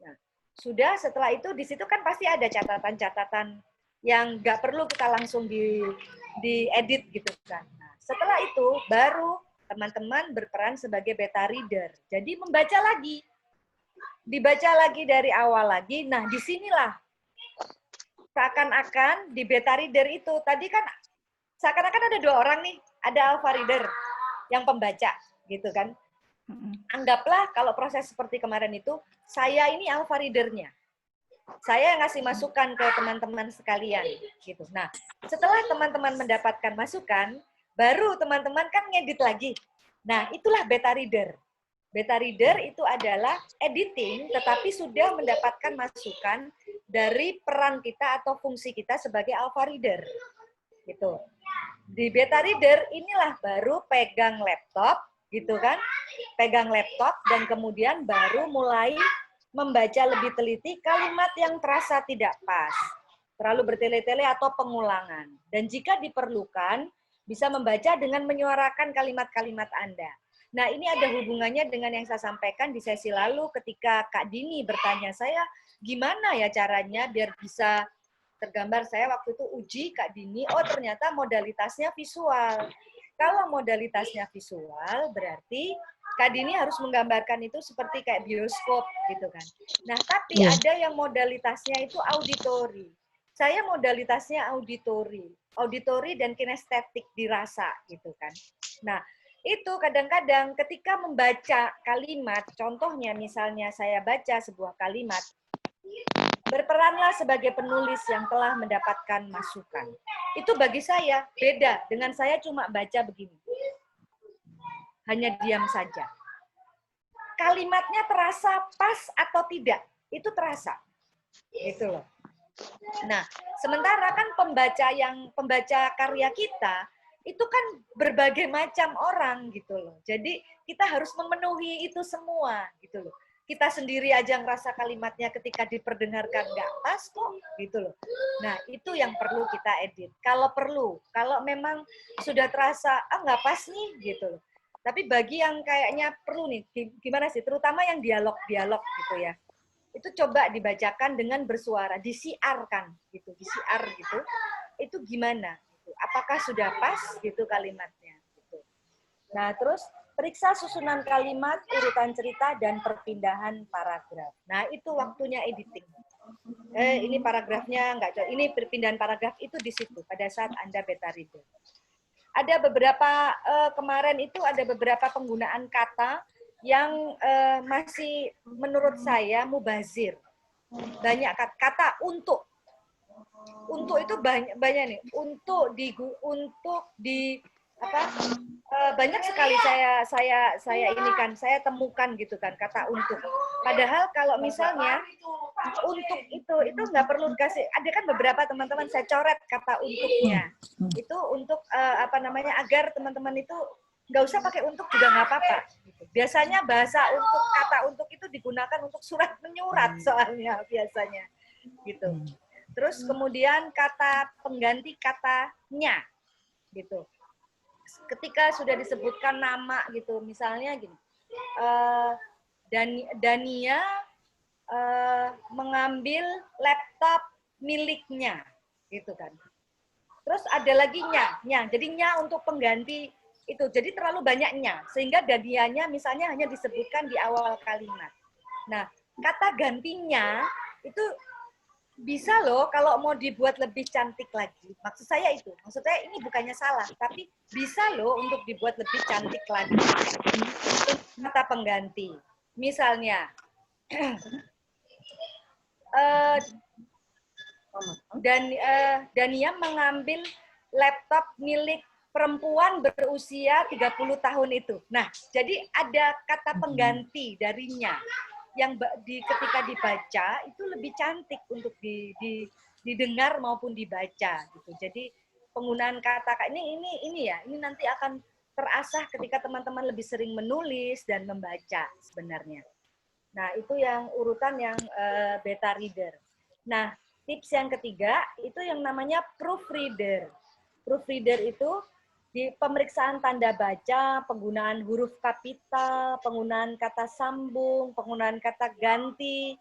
Nah, sudah setelah itu, di situ kan pasti ada catatan-catatan yang nggak perlu kita langsung diedit gitu kan. Nah, setelah itu, baru teman-teman berperan sebagai beta reader. Jadi membaca lagi. Dibaca lagi dari awal lagi. Nah, disinilah seakan-akan di beta reader itu, tadi kan seakan-akan ada 2 orang nih, ada alpha reader yang pembaca, gitu kan. Anggaplah kalau proses seperti kemarin itu, saya ini alpha readernya. Saya ngasih masukan ke teman-teman sekalian, gitu. Nah, setelah teman-teman mendapatkan masukan, baru teman-teman kan ngedit lagi. Nah, itulah beta reader. Beta reader itu adalah editing, tetapi sudah mendapatkan masukan dari peran kita atau fungsi kita sebagai alpha reader, gitu. Di beta reader inilah baru pegang laptop, gitu kan? Pegang laptop dan kemudian baru mulai membaca lebih teliti kalimat yang terasa tidak pas, terlalu bertele-tele atau pengulangan. Dan jika diperlukan, bisa membaca dengan menyuarakan kalimat-kalimat Anda. Nah, ini ada hubungannya dengan yang saya sampaikan di sesi lalu ketika Kak Dini bertanya saya, gimana ya caranya biar bisa tergambar. Saya waktu itu uji Kak Dini, oh ternyata modalitasnya visual. Kalau modalitasnya visual, berarti Kak Dini harus menggambarkan itu seperti kayak bioskop gitu kan. Nah, tapi ada yang modalitasnya itu auditori. Saya modalitasnya auditori dan kinestetik dirasa gitu kan. Nah, itu kadang-kadang ketika membaca kalimat, contohnya misalnya saya baca sebuah kalimat, berperanlah sebagai penulis yang telah mendapatkan masukan. Itu bagi saya beda dengan saya cuma baca begini. Hanya diam saja. Kalimatnya terasa pas atau tidak, itu terasa. Gitu loh. Nah, sementara kan pembaca karya kita itu kan berbagai macam orang gitu loh. Jadi kita harus memenuhi itu semua gitu loh. Kita sendiri aja ngerasa kalimatnya ketika diperdengarkan nggak pas kok gitu loh. Nah, itu yang perlu kita edit. Kalau perlu, kalau memang sudah terasa nggak pas nih gitu loh. Tapi bagi yang kayaknya perlu nih, gimana sih? Terutama yang dialog-dialog gitu ya. Itu coba dibacakan dengan bersuara, disiarkan gitu, disiar gitu. Itu gimana? Gitu. Apakah sudah pas gitu kalimatnya? Gitu. Nah, terus periksa susunan kalimat, urutan cerita, dan perpindahan paragraf. Nah, itu waktunya editing. Ini paragrafnya nggak cocok. Ini perpindahan paragraf itu di situ pada saat Anda beta reader. Ada beberapa kemarin itu ada beberapa penggunaan kata yang masih menurut saya mubazir. Banyak kata untuk itu banyak nih. Untuk di banyak sekali saya temukan gitu kan kata untuk. Padahal kalau misalnya untuk itu nggak perlu dikasih. Ada kan beberapa teman-teman saya coret kata untuknya. Itu untuk agar teman-teman itu nggak usah pakai untuk juga nggak apa-apa. Biasanya bahasa untuk kata untuk itu digunakan untuk surat menyurat soalnya biasanya gitu. Terus kemudian kata pengganti katanya gitu. Ketika sudah disebutkan nama gitu, misalnya gini, Dania mengambil laptop miliknya, gitu kan. Terus ada lagi nya, jadi nya untuk pengganti itu, jadi terlalu banyaknya, sehingga Danianya misalnya hanya disebutkan di awal kalimat. Nah, kata gantinya itu bisa loh kalau mau dibuat lebih cantik lagi. Maksud saya ini bukannya salah, tapi bisa loh untuk dibuat lebih cantik lagi. Kata pengganti. Misalnya, Dania mengambil laptop milik perempuan berusia 30 tahun itu. Nah, jadi ada kata pengganti darinya. ketika dibaca itu lebih cantik untuk didengar maupun dibaca gitu. Jadi penggunaan kata ini nanti akan terasah ketika teman-teman lebih sering menulis dan membaca sebenarnya. Nah, itu yang urutan yang beta reader. Nah, tips yang ketiga itu yang namanya proofreader. Proofreader itu di pemeriksaan tanda baca, penggunaan huruf kapital, penggunaan kata sambung, penggunaan kata ganti,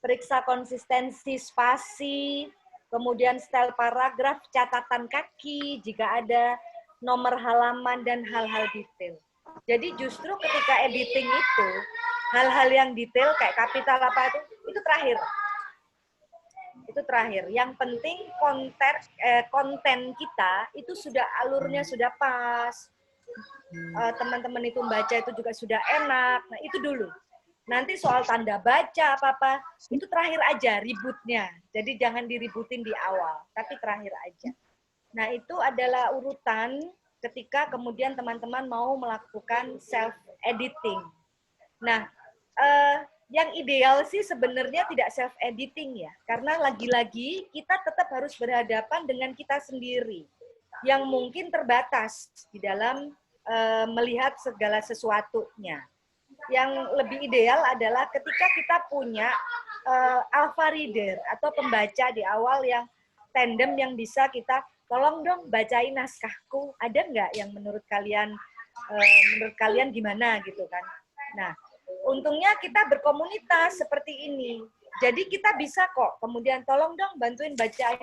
periksa konsistensi spasi, kemudian style paragraf, catatan kaki jika ada, nomor halaman, dan hal-hal detail. Jadi justru ketika editing itu, hal-hal yang detail kayak kapital apa itu terakhir. Itu terakhir. Yang penting konten kita itu sudah alurnya sudah pas. Teman-teman itu membaca itu juga sudah enak. Nah, itu dulu. Nanti soal tanda baca apa-apa, itu terakhir aja ributnya. Jadi jangan diributin di awal, tapi terakhir aja. Nah, itu adalah urutan ketika kemudian teman-teman mau melakukan self-editing. Nah, yang ideal sih sebenarnya tidak self-editing ya. Karena lagi-lagi kita tetap harus berhadapan dengan kita sendiri. Yang mungkin terbatas di dalam melihat segala sesuatunya. Yang lebih ideal adalah ketika kita punya alpha reader atau pembaca di awal yang tandem yang bisa kita tolong dong bacain naskahku, ada nggak yang menurut kalian gimana gitu kan. Nah, untungnya kita berkomunitas seperti ini. Jadi kita bisa kok kemudian tolong dong bantuin bacain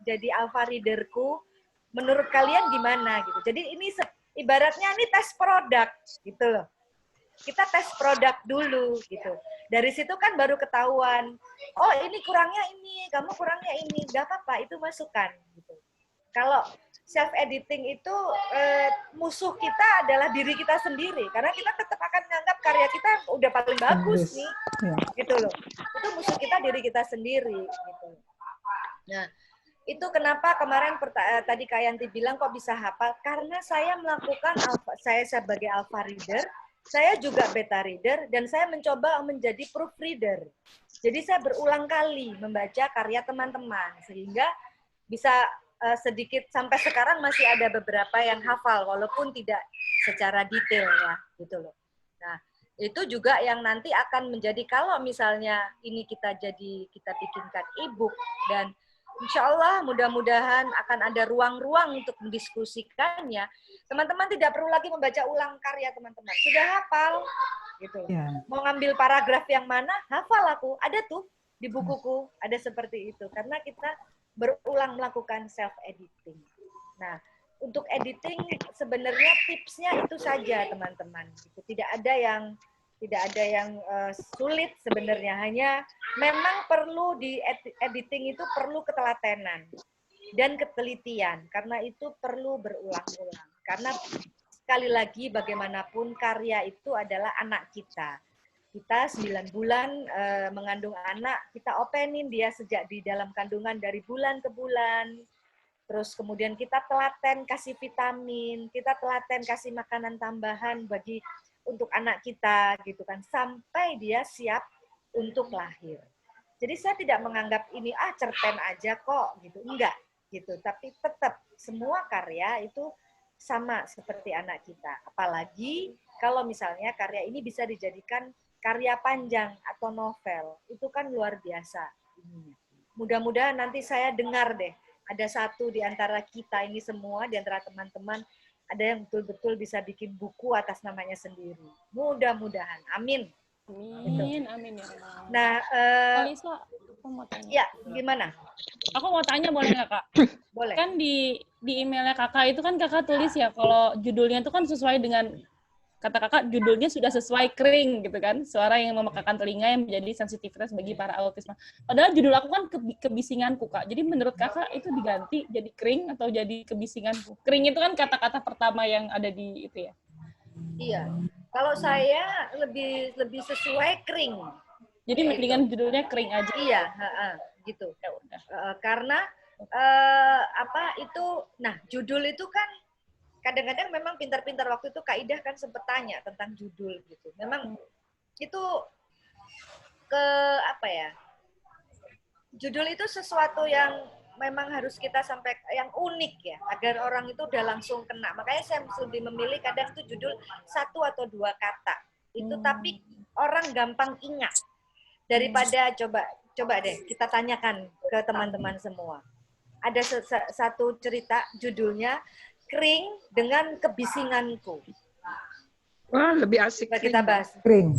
jadi alpha readerku, menurut kalian gimana gitu. Jadi ini ibaratnya ini tes produk gitu loh. Kita tes produk dulu gitu. Dari situ kan baru ketahuan, oh ini kurangnya ini, kamu kurangnya ini, nggak apa-apa, itu masukan gitu. Kalau self editing itu musuh kita adalah diri kita sendiri, karena kita tetap akan menganggap karya kita udah paling bagus nih, gitu loh. Itu musuh kita diri kita sendiri gitu. Nah, itu kenapa kemarin tadi Kak Yanti bilang kok bisa hafal, karena saya melakukan saya sebagai alpha reader, saya juga beta reader, dan saya mencoba menjadi proofreader. Jadi saya berulang kali membaca karya teman-teman, sehingga bisa sedikit, sampai sekarang masih ada beberapa yang hafal, walaupun tidak secara detail ya, gitu loh. Nah, itu juga yang nanti akan menjadi, kalau misalnya ini kita bikinkan e-book, dan insya Allah mudah-mudahan akan ada ruang-ruang untuk mendiskusikannya. Teman-teman tidak perlu lagi membaca ulang karya teman-teman. Sudah hafal, gitu. Yeah. Mau ngambil paragraf yang mana? Hafal aku. Ada tuh di bukuku. Ada seperti itu. Karena kita berulang melakukan self-editing. Nah, untuk editing sebenarnya tipsnya itu saja teman-teman. Tidak ada yang sulit sebenarnya, hanya memang perlu di editing itu perlu ketelatenan dan ketelitian, karena itu perlu berulang-ulang. Karena sekali lagi bagaimanapun karya itu adalah anak kita. Kita 9 bulan mengandung anak, kita openin dia sejak di dalam kandungan dari bulan ke bulan. Terus kemudian kita telaten kasih vitamin, kita telaten kasih makanan tambahan untuk anak kita gitu kan, sampai dia siap untuk lahir. Jadi saya tidak menganggap ini cerpen aja kok gitu, enggak gitu, tapi tetap semua karya itu sama seperti anak kita. Apalagi kalau misalnya karya ini bisa dijadikan karya panjang atau novel, itu kan luar biasa. Mudah-mudahan nanti saya dengar deh, ada satu di antara kita ini semua, di antara teman-teman, ada yang betul-betul bisa bikin buku atas namanya sendiri. Mudah-mudahan. Amin. Amin, amin ya. Nah, Lisa, aku mau tanya. Ya, gimana? Aku mau tanya, boleh nggak, Kak? Boleh. Kan di emailnya Kakak itu kan Kakak tulis ya, kalau judulnya itu kan sesuai dengan, kata Kakak, judulnya sudah sesuai kering gitu kan, suara yang memekakan telinga yang menjadi sensitivitas bagi para autisme. Padahal judul aku kan kebisinganku, Kak. Jadi menurut Kakak itu diganti jadi kering atau jadi kebisinganku? Kering itu kan kata-kata pertama yang ada di itu ya? Iya. Kalau saya lebih sesuai kering. Jadi mendingan judulnya kering aja. Iya, gitu. Ya udah. Karena judul itu kan kadang-kadang memang pintar-pintar, waktu itu Kak Ida kan sempat tanya tentang judul gitu. Memang itu apa ya? Judul itu sesuatu yang memang harus kita sampaikan, yang unik ya, agar orang itu udah langsung kena. Makanya saya lebih memilih kadang itu judul 1 atau 2 kata. Itu tapi orang gampang ingat. Daripada coba deh kita tanyakan ke teman-teman semua. Ada satu cerita judulnya Kering dengan Kebisinganku. Wah, lebih asik. Coba kita bahas. Kering.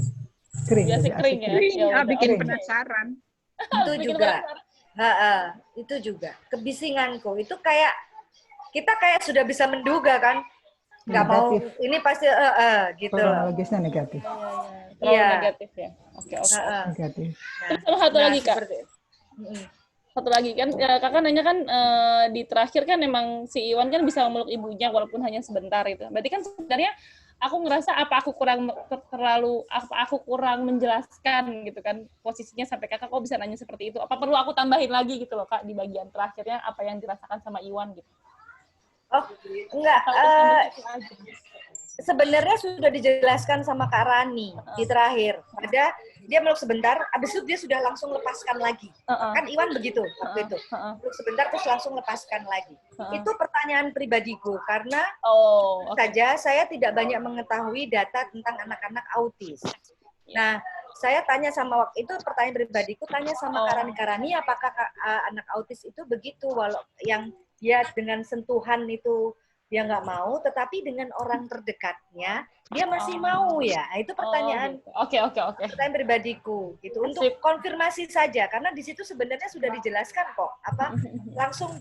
Asik kering ya. Kering, Ya, bikin kering. penasaran. Itu juga. Itu juga. Kebisinganku. Itu kayak kita kayak sudah bisa menduga kan. Nggak mau ini pasti gitu loh. Kronologisnya negatif. Terlalu negatif ya. Oke. Negatif. Terus ada satu lagi Kak. Satu lagi kan Kakak nanya kan di terakhir kan emang si Iwan kan bisa memeluk ibunya walaupun hanya sebentar itu. Berarti kan sebenarnya aku ngerasa apa aku kurang menjelaskan gitu kan posisinya sampai Kakak kok bisa nanya seperti itu. Apa perlu aku tambahin lagi gitu loh Kak di bagian terakhirnya apa yang dirasakan sama Iwan gitu. Oh, enggak. Sebenarnya sudah dijelaskan sama Kak Rani di terakhir. Dia meluk sebentar, habis itu dia sudah langsung lepaskan lagi. Kan Iwan begitu waktu itu. Meluk sebentar terus langsung lepaskan lagi. Itu pertanyaan pribadiku karena saja saya tidak banyak mengetahui data tentang anak-anak autis. Nah, saya tanya sama waktu itu pertanyaan pribadiku tanya sama Kak Rani, apakah anak autis itu begitu walau yang dia dengan sentuhan itu dia nggak mau, tetapi dengan orang terdekatnya dia masih mau ya. Itu pertanyaan. Oke. Pertanyaan pribadiku gitu untuk konfirmasi saja karena di situ sebenarnya sudah dijelaskan kok apa langsung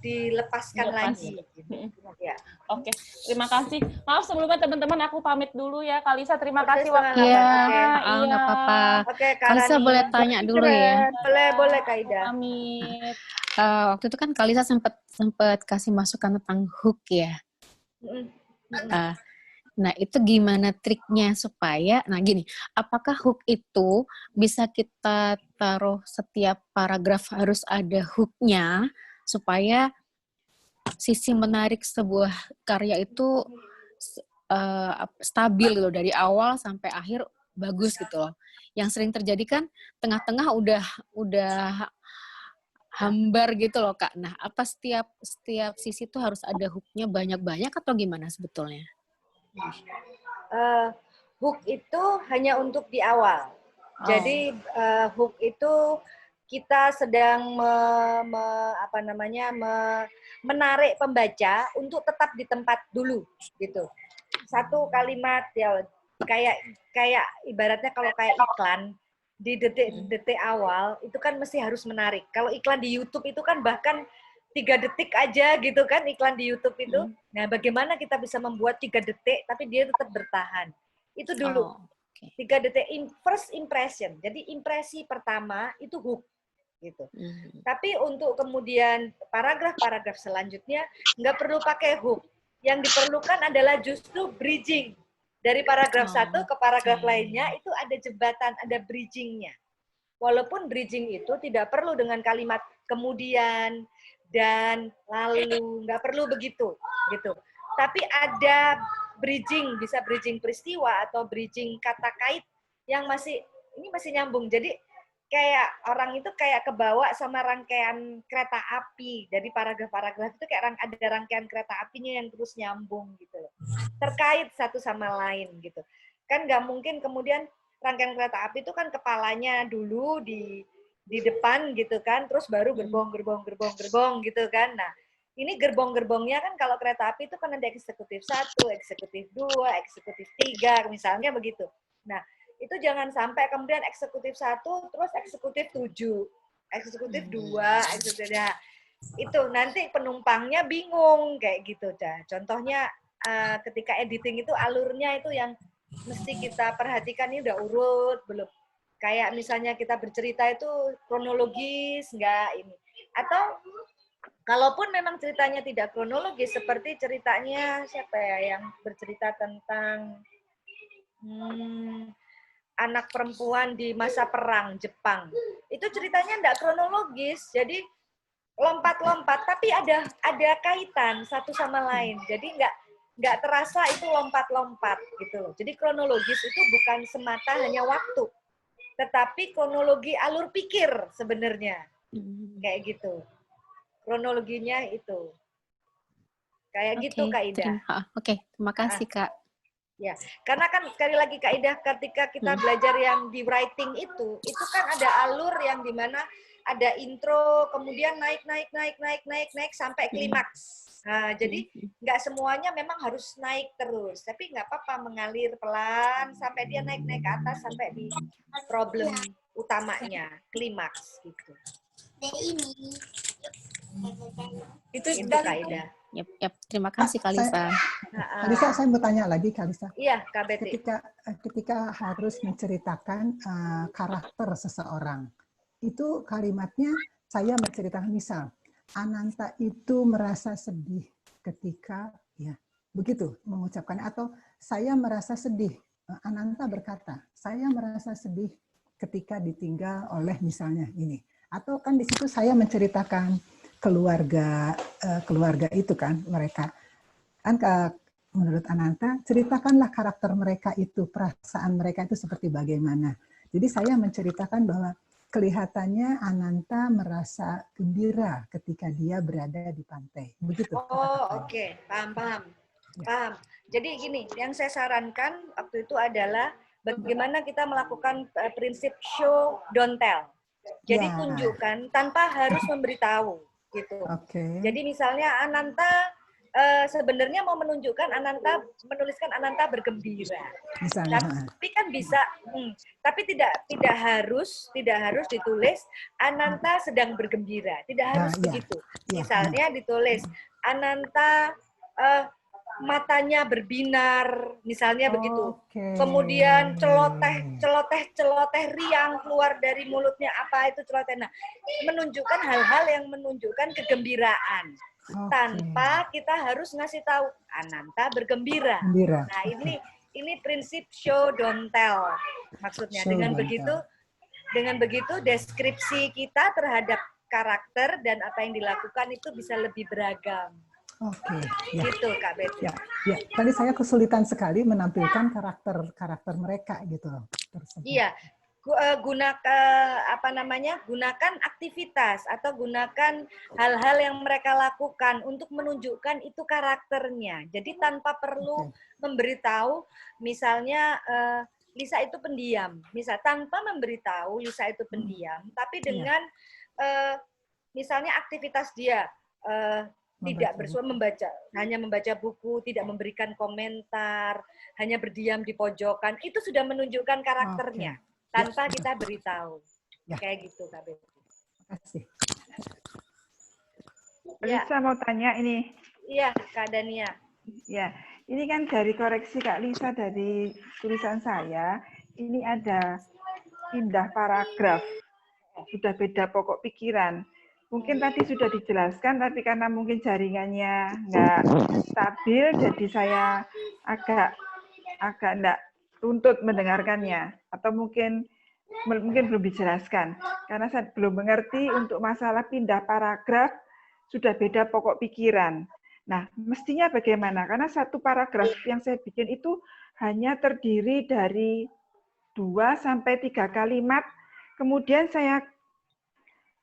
dilepaskan lagi. Gitu. Ya. Oke, terima kasih. Maaf sebelumnya teman-teman aku pamit dulu ya. Kalisa terima kasih waktunya. Iya, nggak apa-apa. Oke, Kalisa boleh tanya dulu ya. Boleh Kak Ida. Pamit. Waktu itu kan Kalisa sempat kasih masukan tentang hook ya. Nah, itu gimana triknya supaya, nah gini, apakah hook itu bisa kita taruh setiap paragraf harus ada hooknya supaya sisi menarik sebuah karya itu stabil loh dari awal sampai akhir bagus gitu loh. Yang sering terjadi kan tengah-tengah udah hambar gitu loh Kak. Nah, apa setiap sisi itu harus ada hooknya banyak-banyak atau gimana sebetulnya? Hook itu hanya untuk di awal. Jadi hook itu kita sedang menarik pembaca untuk tetap di tempat dulu gitu. Satu kalimat ya kayak ibaratnya kalau kayak iklan di detik-detik awal itu kan mesti harus menarik. Kalau iklan di YouTube itu kan bahkan 3 detik aja gitu kan iklan di YouTube itu. Nah, bagaimana kita bisa membuat 3 detik tapi dia tetap bertahan. Itu dulu. 3 detik first impression. Jadi impresi pertama itu hook gitu. Tapi untuk kemudian paragraf-paragraf selanjutnya nggak perlu pakai hook. Yang diperlukan adalah justru bridging. Dari paragraf 1 ke paragraf lainnya itu ada jembatan, ada bridging-nya. Walaupun bridging itu tidak perlu dengan kalimat kemudian dan lalu, nggak perlu begitu gitu. Tapi ada bridging, bisa bridging peristiwa atau bridging kata kait yang masih nyambung. Jadi kayak orang itu kayak kebawa sama rangkaian kereta api. Dari paragraf-paragraf itu kayak ada rangkaian kereta apinya yang terus nyambung gitu loh. Terkait satu sama lain gitu. Kan nggak mungkin kemudian rangkaian kereta api itu kan kepalanya dulu di depan gitu kan, terus baru gerbong gitu kan. Nah, ini gerbong-gerbongnya kan kalau kereta api itu kan ada eksekutif 1, eksekutif 2, eksekutif 3, misalnya begitu. Nah, itu jangan sampai kemudian eksekutif 1 terus eksekutif 7, eksekutif 2, eksekutif itu nanti penumpangnya bingung kayak gitu dah. Contohnya ketika editing itu alurnya itu yang mesti kita perhatikan, ini udah urut belum? Kayak misalnya kita bercerita itu kronologis enggak ini. Atau kalaupun memang ceritanya tidak kronologis seperti ceritanya siapa ya yang bercerita tentang anak perempuan di masa perang Jepang. Itu ceritanya enggak kronologis. Jadi lompat-lompat tapi ada kaitan satu sama lain. Jadi enggak terasa itu lompat-lompat gitu loh. Jadi kronologis itu bukan semata hanya waktu. tetapi kronologi alur pikir sebenarnya. Kayak gitu. Kronologinya itu. Kayak gitu Kak Ida. Oke, terima kasih Kak. Ya, karena kan sekali lagi Kak Ida, ketika kita belajar yang di writing itu kan ada alur yang dimana ada intro, kemudian naik sampai klimaks. Nah, jadi nggak semuanya memang harus naik terus, tapi nggak apa-apa mengalir pelan sampai dia naik ke atas sampai di problem utamanya, klimaks gitu. Itu Kak Ida. Yep. Terima kasih Kak Lisa. Kak Lisa, saya mau tanya lagi Kak Lisa. Iya, Kak Betty. Ketika harus menceritakan karakter seseorang, itu kalimatnya saya menceritakan misal, Ananta itu merasa sedih ketika, ya begitu mengucapkan, atau saya merasa sedih. Ananta berkata, saya merasa sedih ketika ditinggal oleh misalnya ini. Atau kan di situ saya menceritakan keluarga itu kan mereka kan menurut Ananta ceritakanlah karakter mereka itu, perasaan mereka itu seperti bagaimana. Jadi saya menceritakan bahwa kelihatannya Ananta merasa gembira ketika dia berada di pantai. Begitu. Oke. Paham. Jadi gini, yang saya sarankan waktu itu adalah bagaimana kita melakukan prinsip show don't tell. Jadi tunjukkan tanpa harus memberitahu gitu. Jadi misalnya Ananta sebenarnya mau menunjukkan menuliskan Ananta bergembira. Tapi kan bisa, tapi tidak harus ditulis Ananta sedang bergembira. Tidak harus begitu. Misalnya ditulis Ananta matanya berbinar, misalnya begitu. Kemudian celoteh riang keluar dari mulutnya, apa itu celoteh. Nah, menunjukkan hal-hal yang menunjukkan kegembiraan. Tanpa kita harus ngasih tahu Ananta bergembira. Nah, ini prinsip show don't tell. Maksudnya dengan begitu deskripsi kita terhadap karakter dan apa yang dilakukan itu bisa lebih beragam. Gitu Kak Betty. Ya, tadi saya kesulitan sekali menampilkan karakter mereka gitu loh. Iya. Gunakan aktivitas atau gunakan hal-hal yang mereka lakukan untuk menunjukkan itu karakternya. Jadi tanpa perlu memberitahu, misalnya Lisa itu pendiam, tanpa memberitahu Lisa itu pendiam, tapi dengan misalnya aktivitas dia tidak hanya membaca buku, tidak memberikan komentar, hanya berdiam di pojokan, itu sudah menunjukkan karakternya. Tanpa kita beritahu. Kayak gitu, Kak Betty. Terima kasih. Lisa mau tanya ini. Iya, Kak Dania. Ya, ini kan dari koreksi Kak Lisa dari tulisan saya, ini ada pindah paragraf. Sudah beda pokok pikiran. Mungkin tadi sudah dijelaskan, tapi karena mungkin jaringannya nggak stabil, jadi saya agak enggak tuntut mendengarkannya, atau mungkin belum dijelaskan karena saya belum mengerti untuk masalah pindah paragraf sudah beda pokok pikiran. Nah, mestinya bagaimana? Karena satu paragraf yang saya bikin itu hanya terdiri dari 2 sampai 3 kalimat, kemudian saya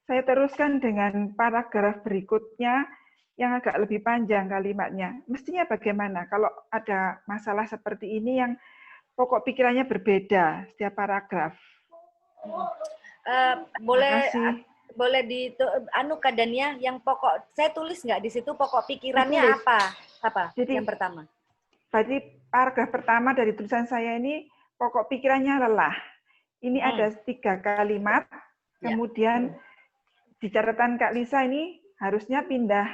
teruskan dengan paragraf berikutnya yang agak lebih panjang kalimatnya. Mestinya bagaimana kalau ada masalah seperti ini yang pokok pikirannya berbeda setiap paragraf? Boleh Kak Dania, yang pokok saya tulis nggak di situ pokok pikirannya apa? Jadi, yang pertama. Berarti paragraf pertama dari tulisan saya ini pokok pikirannya lelah. Ini ada 3 kalimat, kemudian di catatan Kak Lisa ini harusnya pindah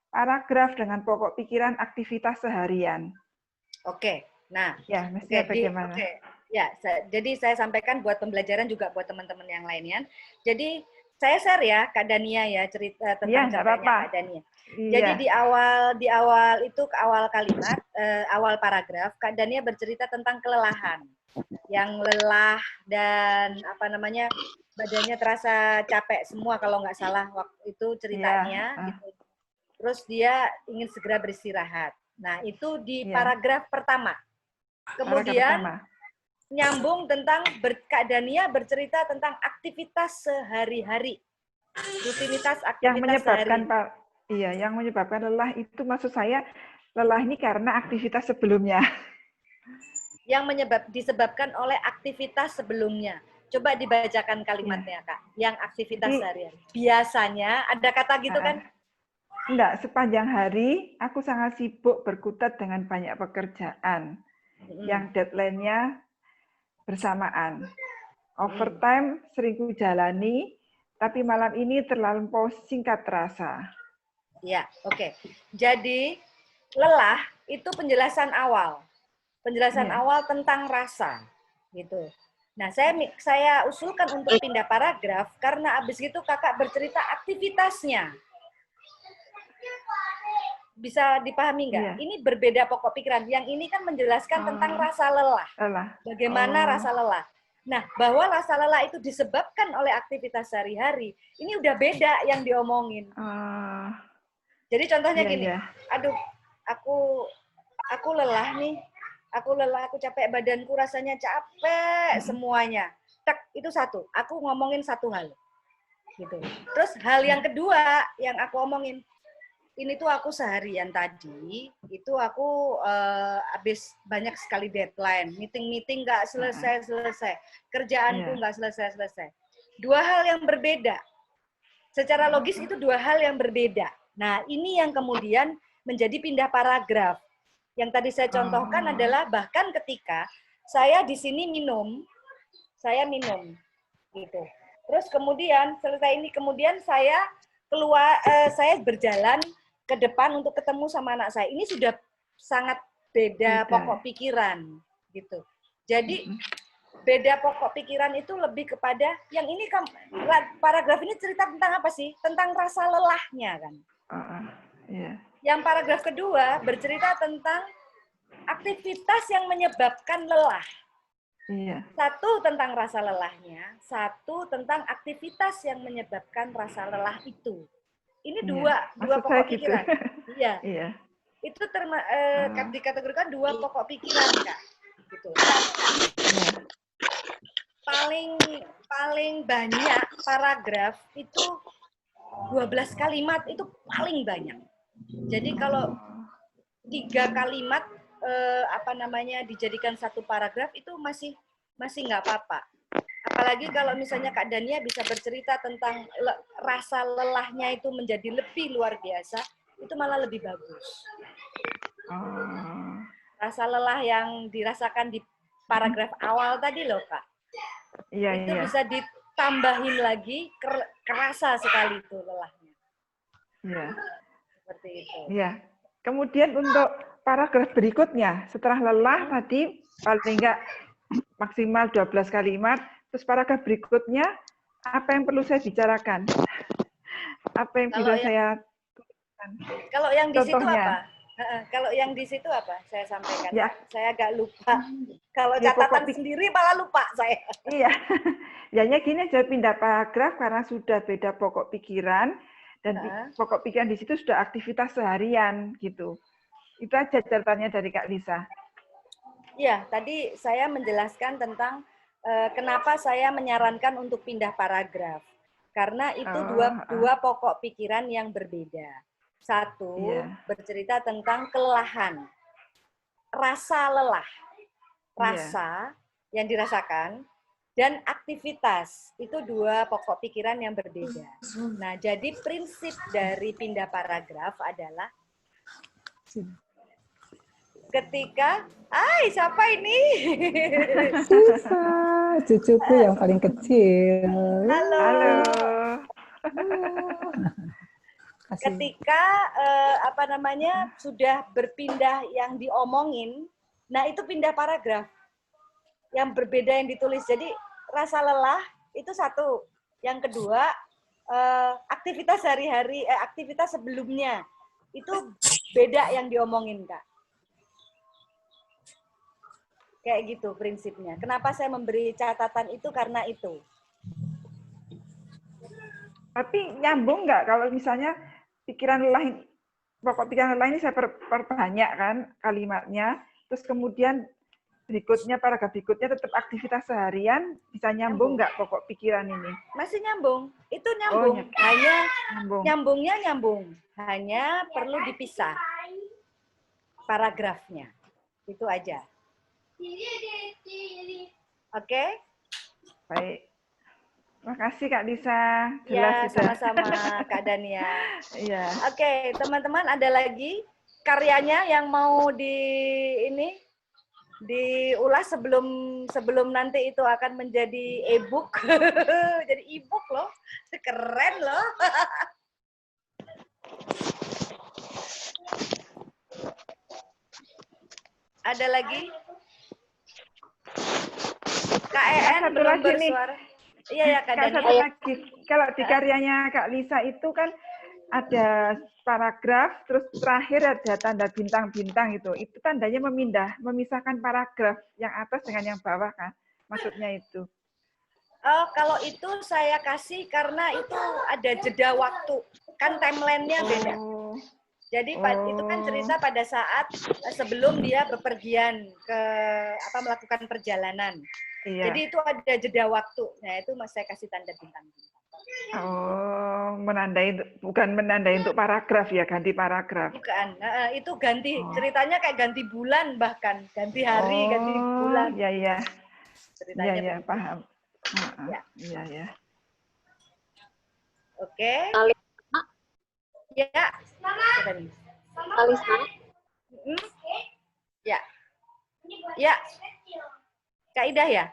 paragraf dengan pokok pikiran aktivitas seharian. Oke. Nah, ya, mestinya bagaimana? Ya, jadi saya sampaikan buat pembelajaran juga buat teman-teman yang lainnya. Jadi saya share ya Kak Dania ya cerita tentang Kak Dania. Jadi di awal itu ke awal kalimat, awal paragraf Kak Dania bercerita tentang kelelahan. Yang lelah dan badannya terasa capek semua kalau nggak salah waktu itu ceritanya. Gitu. Terus dia ingin segera beristirahat. Nah, itu di paragraf pertama. nyambung tentang Kak Dania bercerita tentang aktivitas sehari-hari. Rutinitas aktivitas yang menyebabkan sehari. Pak, iya, yang menyebabkan lelah itu maksud saya lelah ini karena aktivitas sebelumnya. Yang disebabkan oleh aktivitas sebelumnya. Coba dibacakan kalimatnya, Kak. Yang aktivitas sehari-hari. Biasanya ada kata gitu kan? Enggak, sepanjang hari aku sangat sibuk berkutat dengan banyak pekerjaan. Yang deadline-nya bersamaan. Overtime sering ku jalani, tapi malam ini terlampau singkat terasa. Ya, oke. Jadi, lelah itu penjelasan awal. Penjelasan awal tentang rasa. Gitu. Nah, saya usulkan untuk pindah paragraf, karena abis itu kakak bercerita aktivitasnya. Bisa dipahami nggak? Ini berbeda pokok pikiran. Yang ini kan menjelaskan tentang rasa lelah. Bagaimana rasa lelah. Nah, bahwa rasa lelah itu disebabkan oleh aktivitas sehari-hari, ini udah beda yang diomongin. Jadi contohnya gini, aduh, aku lelah nih, aku capek, badanku rasanya capek semuanya. Tak, itu satu. Aku ngomongin satu hal. Gitu. Terus hal yang kedua yang aku omongin, ini tuh aku seharian tadi, itu aku habis banyak sekali deadline, meeting nggak selesai, kerjaanku nggak selesai. Dua hal yang berbeda. Secara logis itu dua hal yang berbeda. Nah, ini yang kemudian menjadi pindah paragraf. Yang tadi saya contohkan adalah bahkan ketika saya di sini saya minum, gitu. Terus kemudian selesai ini, kemudian saya keluar, saya berjalan ke depan untuk ketemu sama anak saya. Ini sudah sangat beda pokok pikiran, gitu. Jadi beda pokok pikiran itu lebih kepada yang ini, paragraf ini cerita tentang apa sih? Tentang rasa lelahnya kan. Yang paragraf kedua bercerita tentang aktivitas yang menyebabkan lelah. Satu tentang rasa lelahnya, satu tentang aktivitas yang menyebabkan rasa lelah itu. Ini dua pokok pikiran. Iya. Itu dikategorikan dua pokok pikiran, Kak. Gitu. Paling banyak paragraf itu 12 kalimat itu paling banyak. Jadi kalau 3 kalimat dijadikan satu paragraf itu masih nggak apa-apa. Apalagi kalau misalnya Kak Dania bisa bercerita tentang rasa lelahnya itu menjadi lebih luar biasa, itu malah lebih bagus. Rasa lelah yang dirasakan di paragraf awal tadi loh, Kak. Itu bisa ditambahin lagi, kerasa sekali itu lelahnya. Seperti itu. Kemudian untuk paragraf berikutnya, setelah lelah tadi paling enggak maksimal 12 kalimat, terus paragraf berikutnya, apa yang perlu saya bicarakan? Apa yang bisa saya tuliskan? Kalau yang di situ apa? Kalau yang di situ apa? Saya sampaikan. Saya agak lupa. Kalau catatan sendiri malah lupa saya. Iya. Yanya gini aja, pindah paragraf karena sudah beda pokok pikiran, dan pokok pikiran di situ sudah aktivitas seharian gitu. Itu aja catatannya dari Kak Lisa. Iya, tadi saya menjelaskan tentang kenapa saya menyarankan untuk pindah paragraf. Karena itu dua pokok pikiran yang berbeda. Satu, bercerita tentang kelelahan. Rasa lelah. Rasa yang dirasakan dan aktivitas. Itu dua pokok pikiran yang berbeda. Nah, jadi prinsip dari pindah paragraf adalah ketika, siapa ini? Sisa, cucuku yang paling kecil. Halo. Ketika sudah berpindah yang diomongin, nah itu pindah paragraf yang berbeda yang ditulis. Jadi rasa lelah itu satu. Yang kedua, aktivitas sehari-hari, aktivitas sebelumnya itu beda yang diomongin, Kak. Kayak gitu prinsipnya. Kenapa saya memberi catatan itu? Karena itu. Tapi nyambung nggak kalau misalnya pikiran lelah, pokok pikiran lelah ini saya perbanyak kan kalimatnya, terus kemudian berikutnya, paragraf berikutnya tetap aktivitas seharian, bisa nyambung nggak pokok pikiran ini? Masih nyambung. Itu nyambung. Hanya nyambung. Hanya perlu dipisah paragrafnya. Itu aja. Oke? Baik. Terima kasih Kak Lisa. Ya, sama-sama Kak Dania. Iya. Oke, teman-teman ada lagi karyanya yang mau diulas sebelum nanti itu akan menjadi e-book. Jadi e-book loh. Keren loh. Ada lagi? KEN belum bersuara. Iya ya Kak Dania. Kalau di karyanya Kak Lisa itu kan ada paragraf, terus terakhir ada tanda bintang-bintang itu. Itu tandanya memisahkan paragraf yang atas dengan yang bawah kan? Maksudnya itu. Oh, kalau itu saya kasih karena itu ada jeda waktu. Kan timeline-nya beda. Jadi itu kan cerita pada saat sebelum dia bepergian melakukan perjalanan. Iya. Jadi itu ada jeda waktu. Nah, itu saya kasih tanda bintang-bintang. Oh, bukan menandai untuk paragraf ya, ganti paragraf. Bukan, itu ganti ceritanya kayak ganti bulan bahkan, ganti hari, ganti bulan. Iya. Ceritanya iya, paham. Iya. Oke. Ya. Kalisa. Ya. Ya. Kak Ida ya?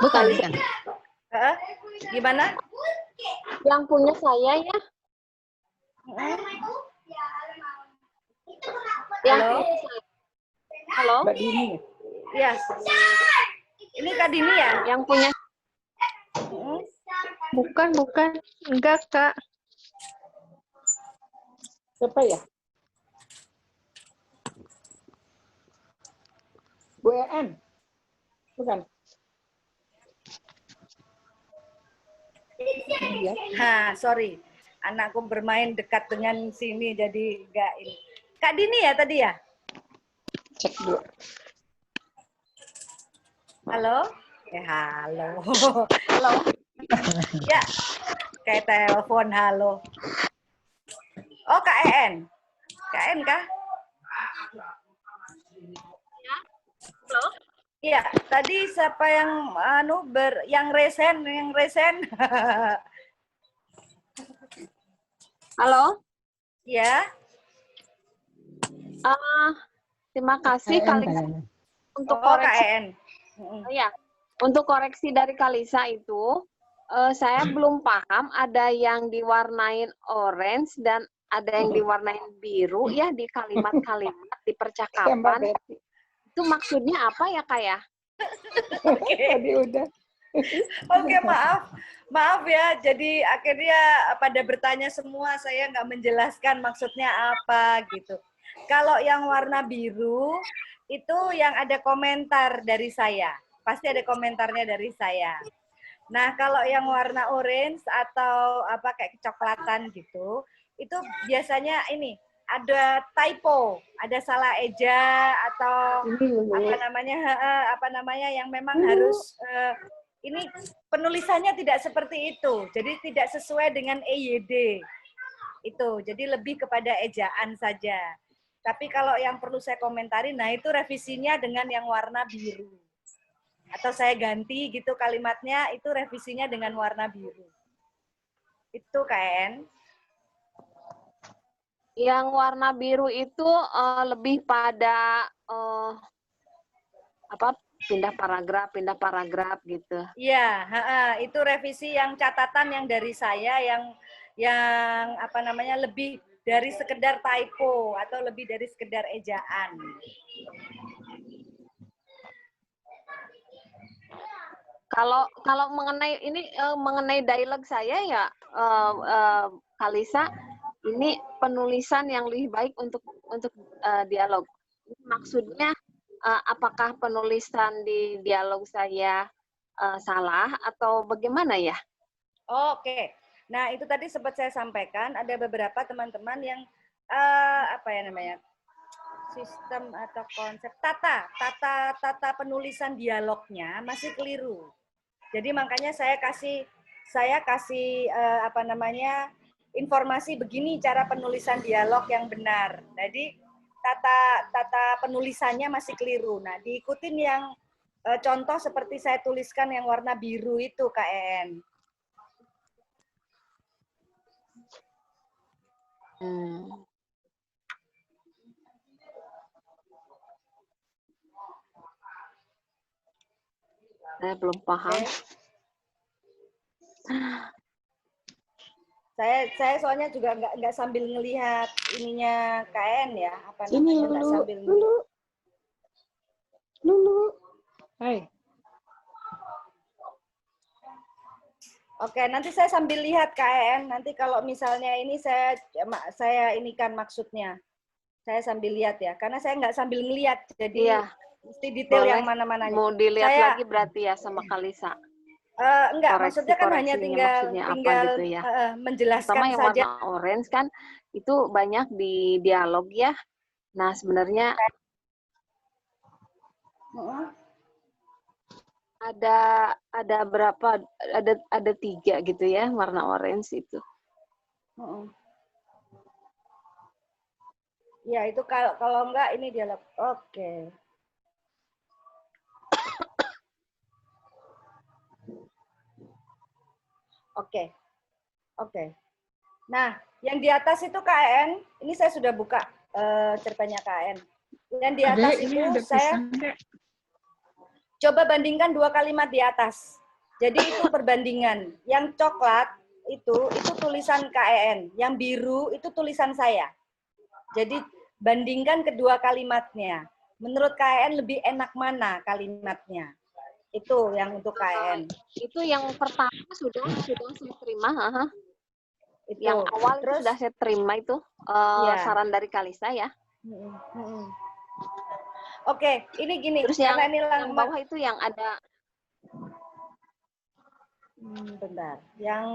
Bukan. Gimana? Yang punya saya ya. Halo? Halo? Mbak Dini. Yes. Ini Kak Dini ya? Yang punya. Bukan. Enggak, Kak. Siapa ya? Bu En. Bukan. Sorry. Anakku bermain dekat dengan sini jadi enggak ini. Kak Dini ya tadi ya? Cek dulu. Halo? Halo. Halo. Ya. Kayak telepon halo. Oh, Kak En. Kak En kah? Halo? Iya, tadi siapa yang yang resen? Halo? Ya. Terima kasih Kalisa untuk koreksi. Ya, untuk koreksi dari Kalisa itu saya belum paham ada yang diwarnain orange dan ada yang diwarnain biru ya di kalimat-kalimat di percakapan. Itu maksudnya apa ya Kak ya? Oke. Tadi udah. Oke, maaf ya. Jadi akhirnya pada bertanya semua, saya nggak menjelaskan maksudnya apa gitu. Kalau yang warna biru itu yang ada komentar dari saya, pasti ada komentarnya dari saya. Nah, kalau yang warna orange atau kayak kecoklatan gitu, itu biasanya ini ada typo, ada salah eja atau apa namanya yang memang harus ini penulisannya tidak seperti itu. Jadi tidak sesuai dengan EYD. Itu. Jadi lebih kepada ejaan saja. Tapi kalau yang perlu saya komentari, nah itu revisinya dengan yang warna biru. Atau saya ganti gitu kalimatnya, itu revisinya dengan warna biru. Itu KN. Yang warna biru itu lebih pada pindah paragraf gitu. Iya, itu revisi yang catatan yang dari saya yang lebih dari sekedar typo atau lebih dari sekedar ejaan. Kalau mengenai ini mengenai dialog saya ya Kalisa, ini penulisan yang lebih baik untuk dialog. Maksudnya apakah penulisan di dialog saya salah atau bagaimana ya? Oke. Nah, itu tadi sempat saya sampaikan ada beberapa teman-teman yang sistem atau konsep tata penulisan dialognya masih keliru. Jadi makanya saya kasih apa namanya informasi begini cara penulisan dialog yang benar. Jadi tata penulisannya masih keliru. Nah, diikutin yang contoh seperti saya tuliskan yang warna biru itu, Kak En. Saya belum paham. Saya soalnya juga nggak sambil ngelihat ininya KN ya, apa namanya, nggak sambil Lulu. Hai. Oke, nanti saya sambil lihat KN. Nanti kalau misalnya ini saya ini kan maksudnya, saya sambil lihat ya, karena saya nggak sambil ngelihat, jadi mesti detail boleh. yang mana-mananya. Mau dilihat lagi berarti ya sama Kalisa. Enggak, maksudnya kan hanya tinggal gitu ya. Menjelaskan sama yang saja. Warna orange kan itu banyak di dialog ya. Nah sebenarnya ada berapa? Ada 3 gitu ya warna orange itu. Ya itu kalau enggak ini dialog. Oke. Oke. Nah, yang di atas itu KN, ini saya sudah buka ceritanya KN. Yang di atas itu saya coba bandingkan 2 kalimat di atas. Jadi itu perbandingan. Yang coklat itu tulisan KN, yang biru itu tulisan saya. Jadi bandingkan kedua kalimatnya. Menurut KN lebih enak mana kalimatnya? Itu yang untuk KN. Itu yang pertama sudah saya terima. Itu. Yang awal terus, sudah saya terima itu saran dari Kalisa ya. Oke, ini gini. Terus karena yang bawah itu yang ada. Bentar. Yang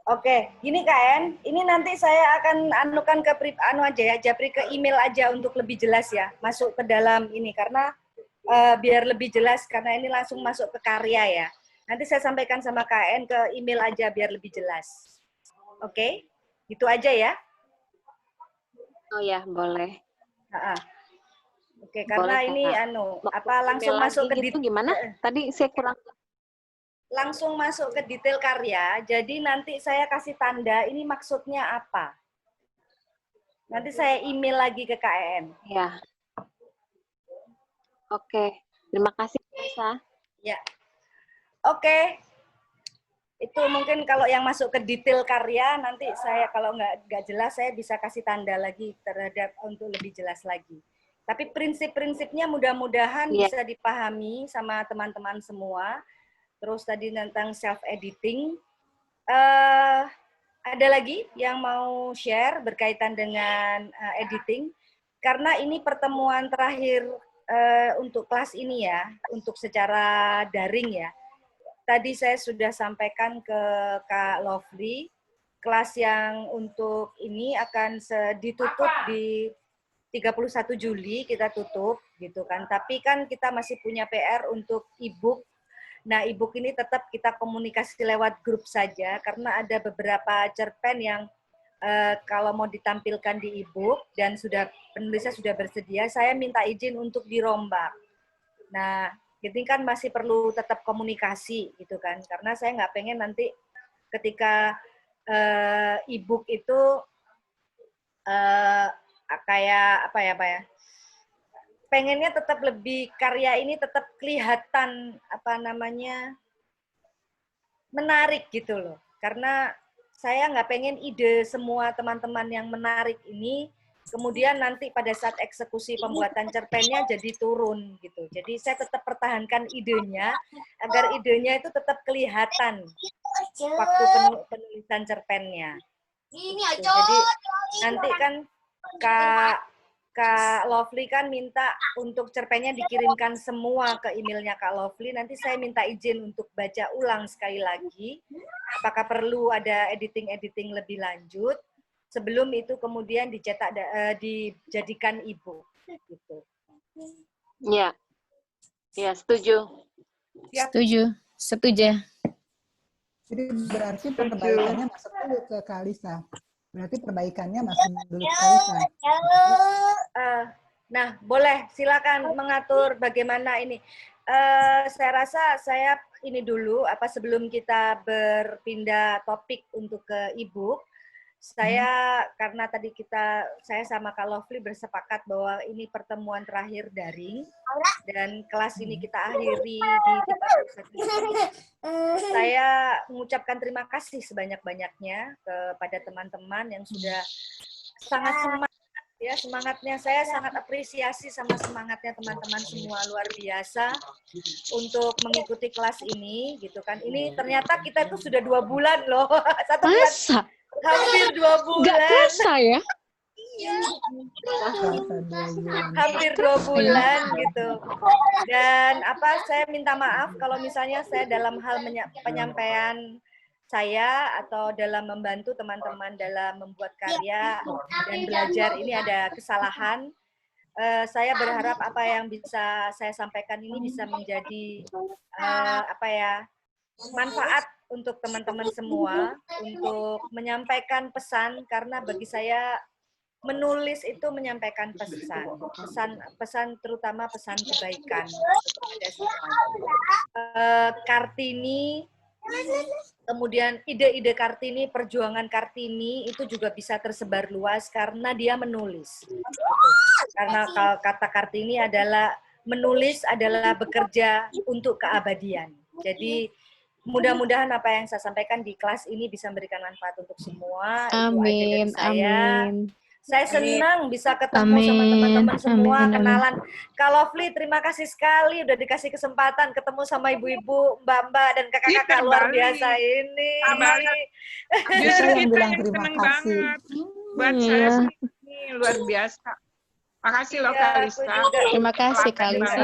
Oke, gini KN, ini nanti saya akan anukan ke Japri ke email aja untuk lebih jelas ya, masuk ke dalam ini karena biar lebih jelas karena ini langsung masuk ke karya ya. Nanti saya sampaikan sama KN ke email aja biar lebih jelas. Oke, gitu aja ya. Oh ya, boleh. Oke, karena boleh, ini langsung masuk ke gitu gimana? Tadi saya kurang. Langsung masuk ke detail karya, jadi nanti saya kasih tanda ini maksudnya apa. Nanti saya email lagi ke KN. Ya. Oke, terima kasih Lisa. Ya. Oke. Itu mungkin kalau yang masuk ke detail karya, nanti saya kalau nggak jelas, saya bisa kasih tanda lagi terhadap untuk lebih jelas lagi. Tapi prinsip-prinsipnya mudah-mudahan bisa dipahami sama teman-teman semua. Terus tadi tentang self-editing. Ada lagi yang mau share berkaitan dengan editing? Karena ini pertemuan terakhir untuk kelas ini ya, untuk secara daring ya. Tadi saya sudah sampaikan ke Kak Lovely, kelas yang untuk ini akan ditutup di 31 Juli kita tutup gitu kan. Tapi kan kita masih punya PR untuk e-book. Nah, e-book ini tetap kita komunikasi lewat grup saja, karena ada beberapa cerpen yang kalau mau ditampilkan di e-book dan penulisnya sudah bersedia, saya minta izin untuk dirombak. Nah, ini kan masih perlu tetap komunikasi gitu kan, karena saya nggak pengen nanti ketika e-book itu kayak apa ya, pengennya tetap lebih karya ini tetap kelihatan menarik gitu loh. Karena saya nggak pengen ide semua teman-teman yang menarik ini kemudian nanti pada saat eksekusi pembuatan cerpennya jadi turun gitu. Jadi saya tetap pertahankan idenya agar idenya itu tetap kelihatan waktu penulisan cerpennya. Gitu. Jadi nanti kan Kak Lovely kan minta untuk cerpennya dikirimkan semua ke emailnya Kak Lovely. Nanti saya minta izin untuk baca ulang sekali lagi. Apakah perlu ada editing-editing lebih lanjut. sebelum itu kemudian dicetak dijadikan e-book gitu. Iya. Ya, setuju. Setuju. Jadi berarti perbaikannya masuk dulu ke Kalisa. Berarti perbaikannya masuk dulu ke Kalisa. Nah, boleh silakan mengatur bagaimana ini. Saya rasa saya ini dulu sebelum kita berpindah topik untuk ke e-book. Saya karena tadi saya sama Kak Lovely bersepakat bahwa ini pertemuan terakhir daring dan kelas ini kita akhiri di saya mengucapkan terima kasih sebanyak-banyaknya kepada teman-teman yang sudah sangat semangatnya saya sangat apresiasi sama semangatnya teman-teman semua, luar biasa untuk mengikuti kelas ini gitu kan. Ini ternyata kita tuh sudah 2 bulan loh. Masa? Hampir 2 bulan. Nggak kerasa ya? Hampir 2 bulan gitu. Dan saya minta maaf kalau misalnya saya dalam hal penyampaian saya atau dalam membantu teman-teman dalam membuat karya dan belajar ini ada kesalahan. Saya berharap apa yang bisa saya sampaikan ini bisa menjadi manfaat untuk teman-teman semua untuk menyampaikan pesan, karena bagi saya menulis itu menyampaikan pesan terutama pesan kebaikan kepada semua. Kartini, kemudian ide-ide Kartini, perjuangan Kartini itu juga bisa tersebar luas karena dia menulis. Karena kata Kartini adalah menulis adalah bekerja untuk keabadian. Jadi mudah-mudahan apa yang saya sampaikan di kelas ini bisa memberikan manfaat untuk semua. Amin, itu aja dari saya. amin. Saya senang bisa ketemu sama teman-teman semua, kenalan. Kak Lovely, terima kasih sekali udah dikasih kesempatan ketemu sama ibu-ibu, mbak-mbak, dan kakak-kakak luar biasa ini. Justru kita yang senang banget. Buat saya ini luar biasa. Makasih loh Kak Lisa. Terima kasih Kak Lisa.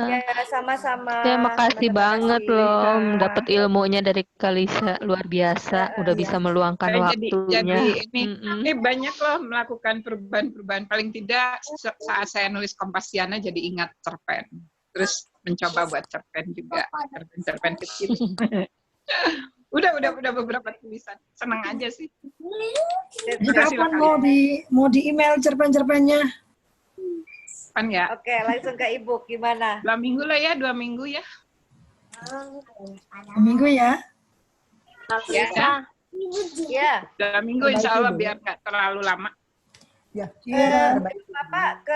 Ya, sama-sama. Ya, makasih banget loh dapat ilmunya dari Kak Lisa, luar biasa. Udah bisa meluangkan waktunya. Jadi ini banyak loh melakukan perubahan-perubahan. Paling tidak saat saya nulis Kompasiana jadi ingat cerpen. Terus mencoba buat cerpen juga, cerpen kecil. Udah beberapa tulisan. Senang aja sih. Kapan mau di email cerpen-cerpennya? Kan ya. Oke, langsung ke Ibu, gimana? 2 minggu lah ya, 2 minggu ya. 2 minggu ya? Ya. 2 minggu insya Allah biar nggak terlalu lama. Ya. Bapak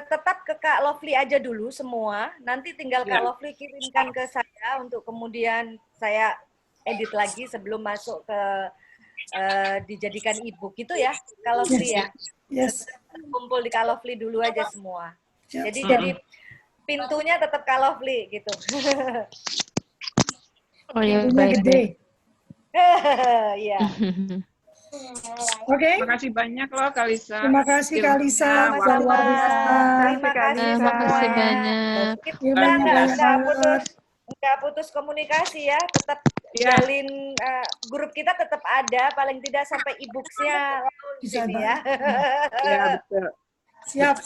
tetap ke Kak Lovely aja dulu semua. Nanti tinggal Kak Lovely kirimkan ke saya untuk kemudian saya edit lagi sebelum masuk ke dijadikan e-book gitu ya, Kak Lovely ya. Yes. Kumpul di Kak Lovely dulu aja semua. Jadi pintunya tetap Kak Lovely gitu. Oh ya, baik. Gede. Iya. Oke. Terima kasih banyak loh Kak Lisa. Terima kasih Kak Lisa. Sama-sama. Terima kasih Makasih banyak. Kita nggak putus komunikasi ya, tetap jalin grup kita tetap ada, paling tidak sampai e-books-nya bisa ya. Ya, betul. Siap.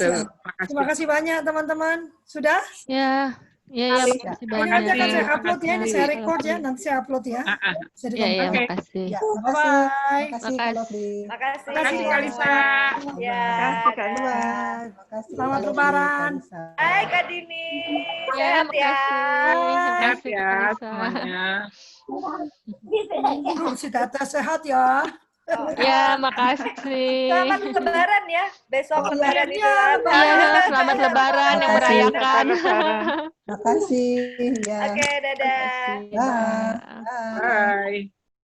Terima kasih banyak teman-teman. Sudah? Ya, makasih banyak. Nanti akan saya upload ya, ini saya record ya, nanti saya upload ya. Ya, makasih. Bye. Makasih Kak Lisa. Ya. Selamat Lebaran. Hai Kak Dini. Ya, Sehat ya semuanya. Si Tata sehat ya. Ya, makasih. Selamat Lebaran ya. Besok Lebaran itu apa? Ya, selamat Lebaran yang merayakan. Makasih. Ya. Oke, dadah. Bye. Bye.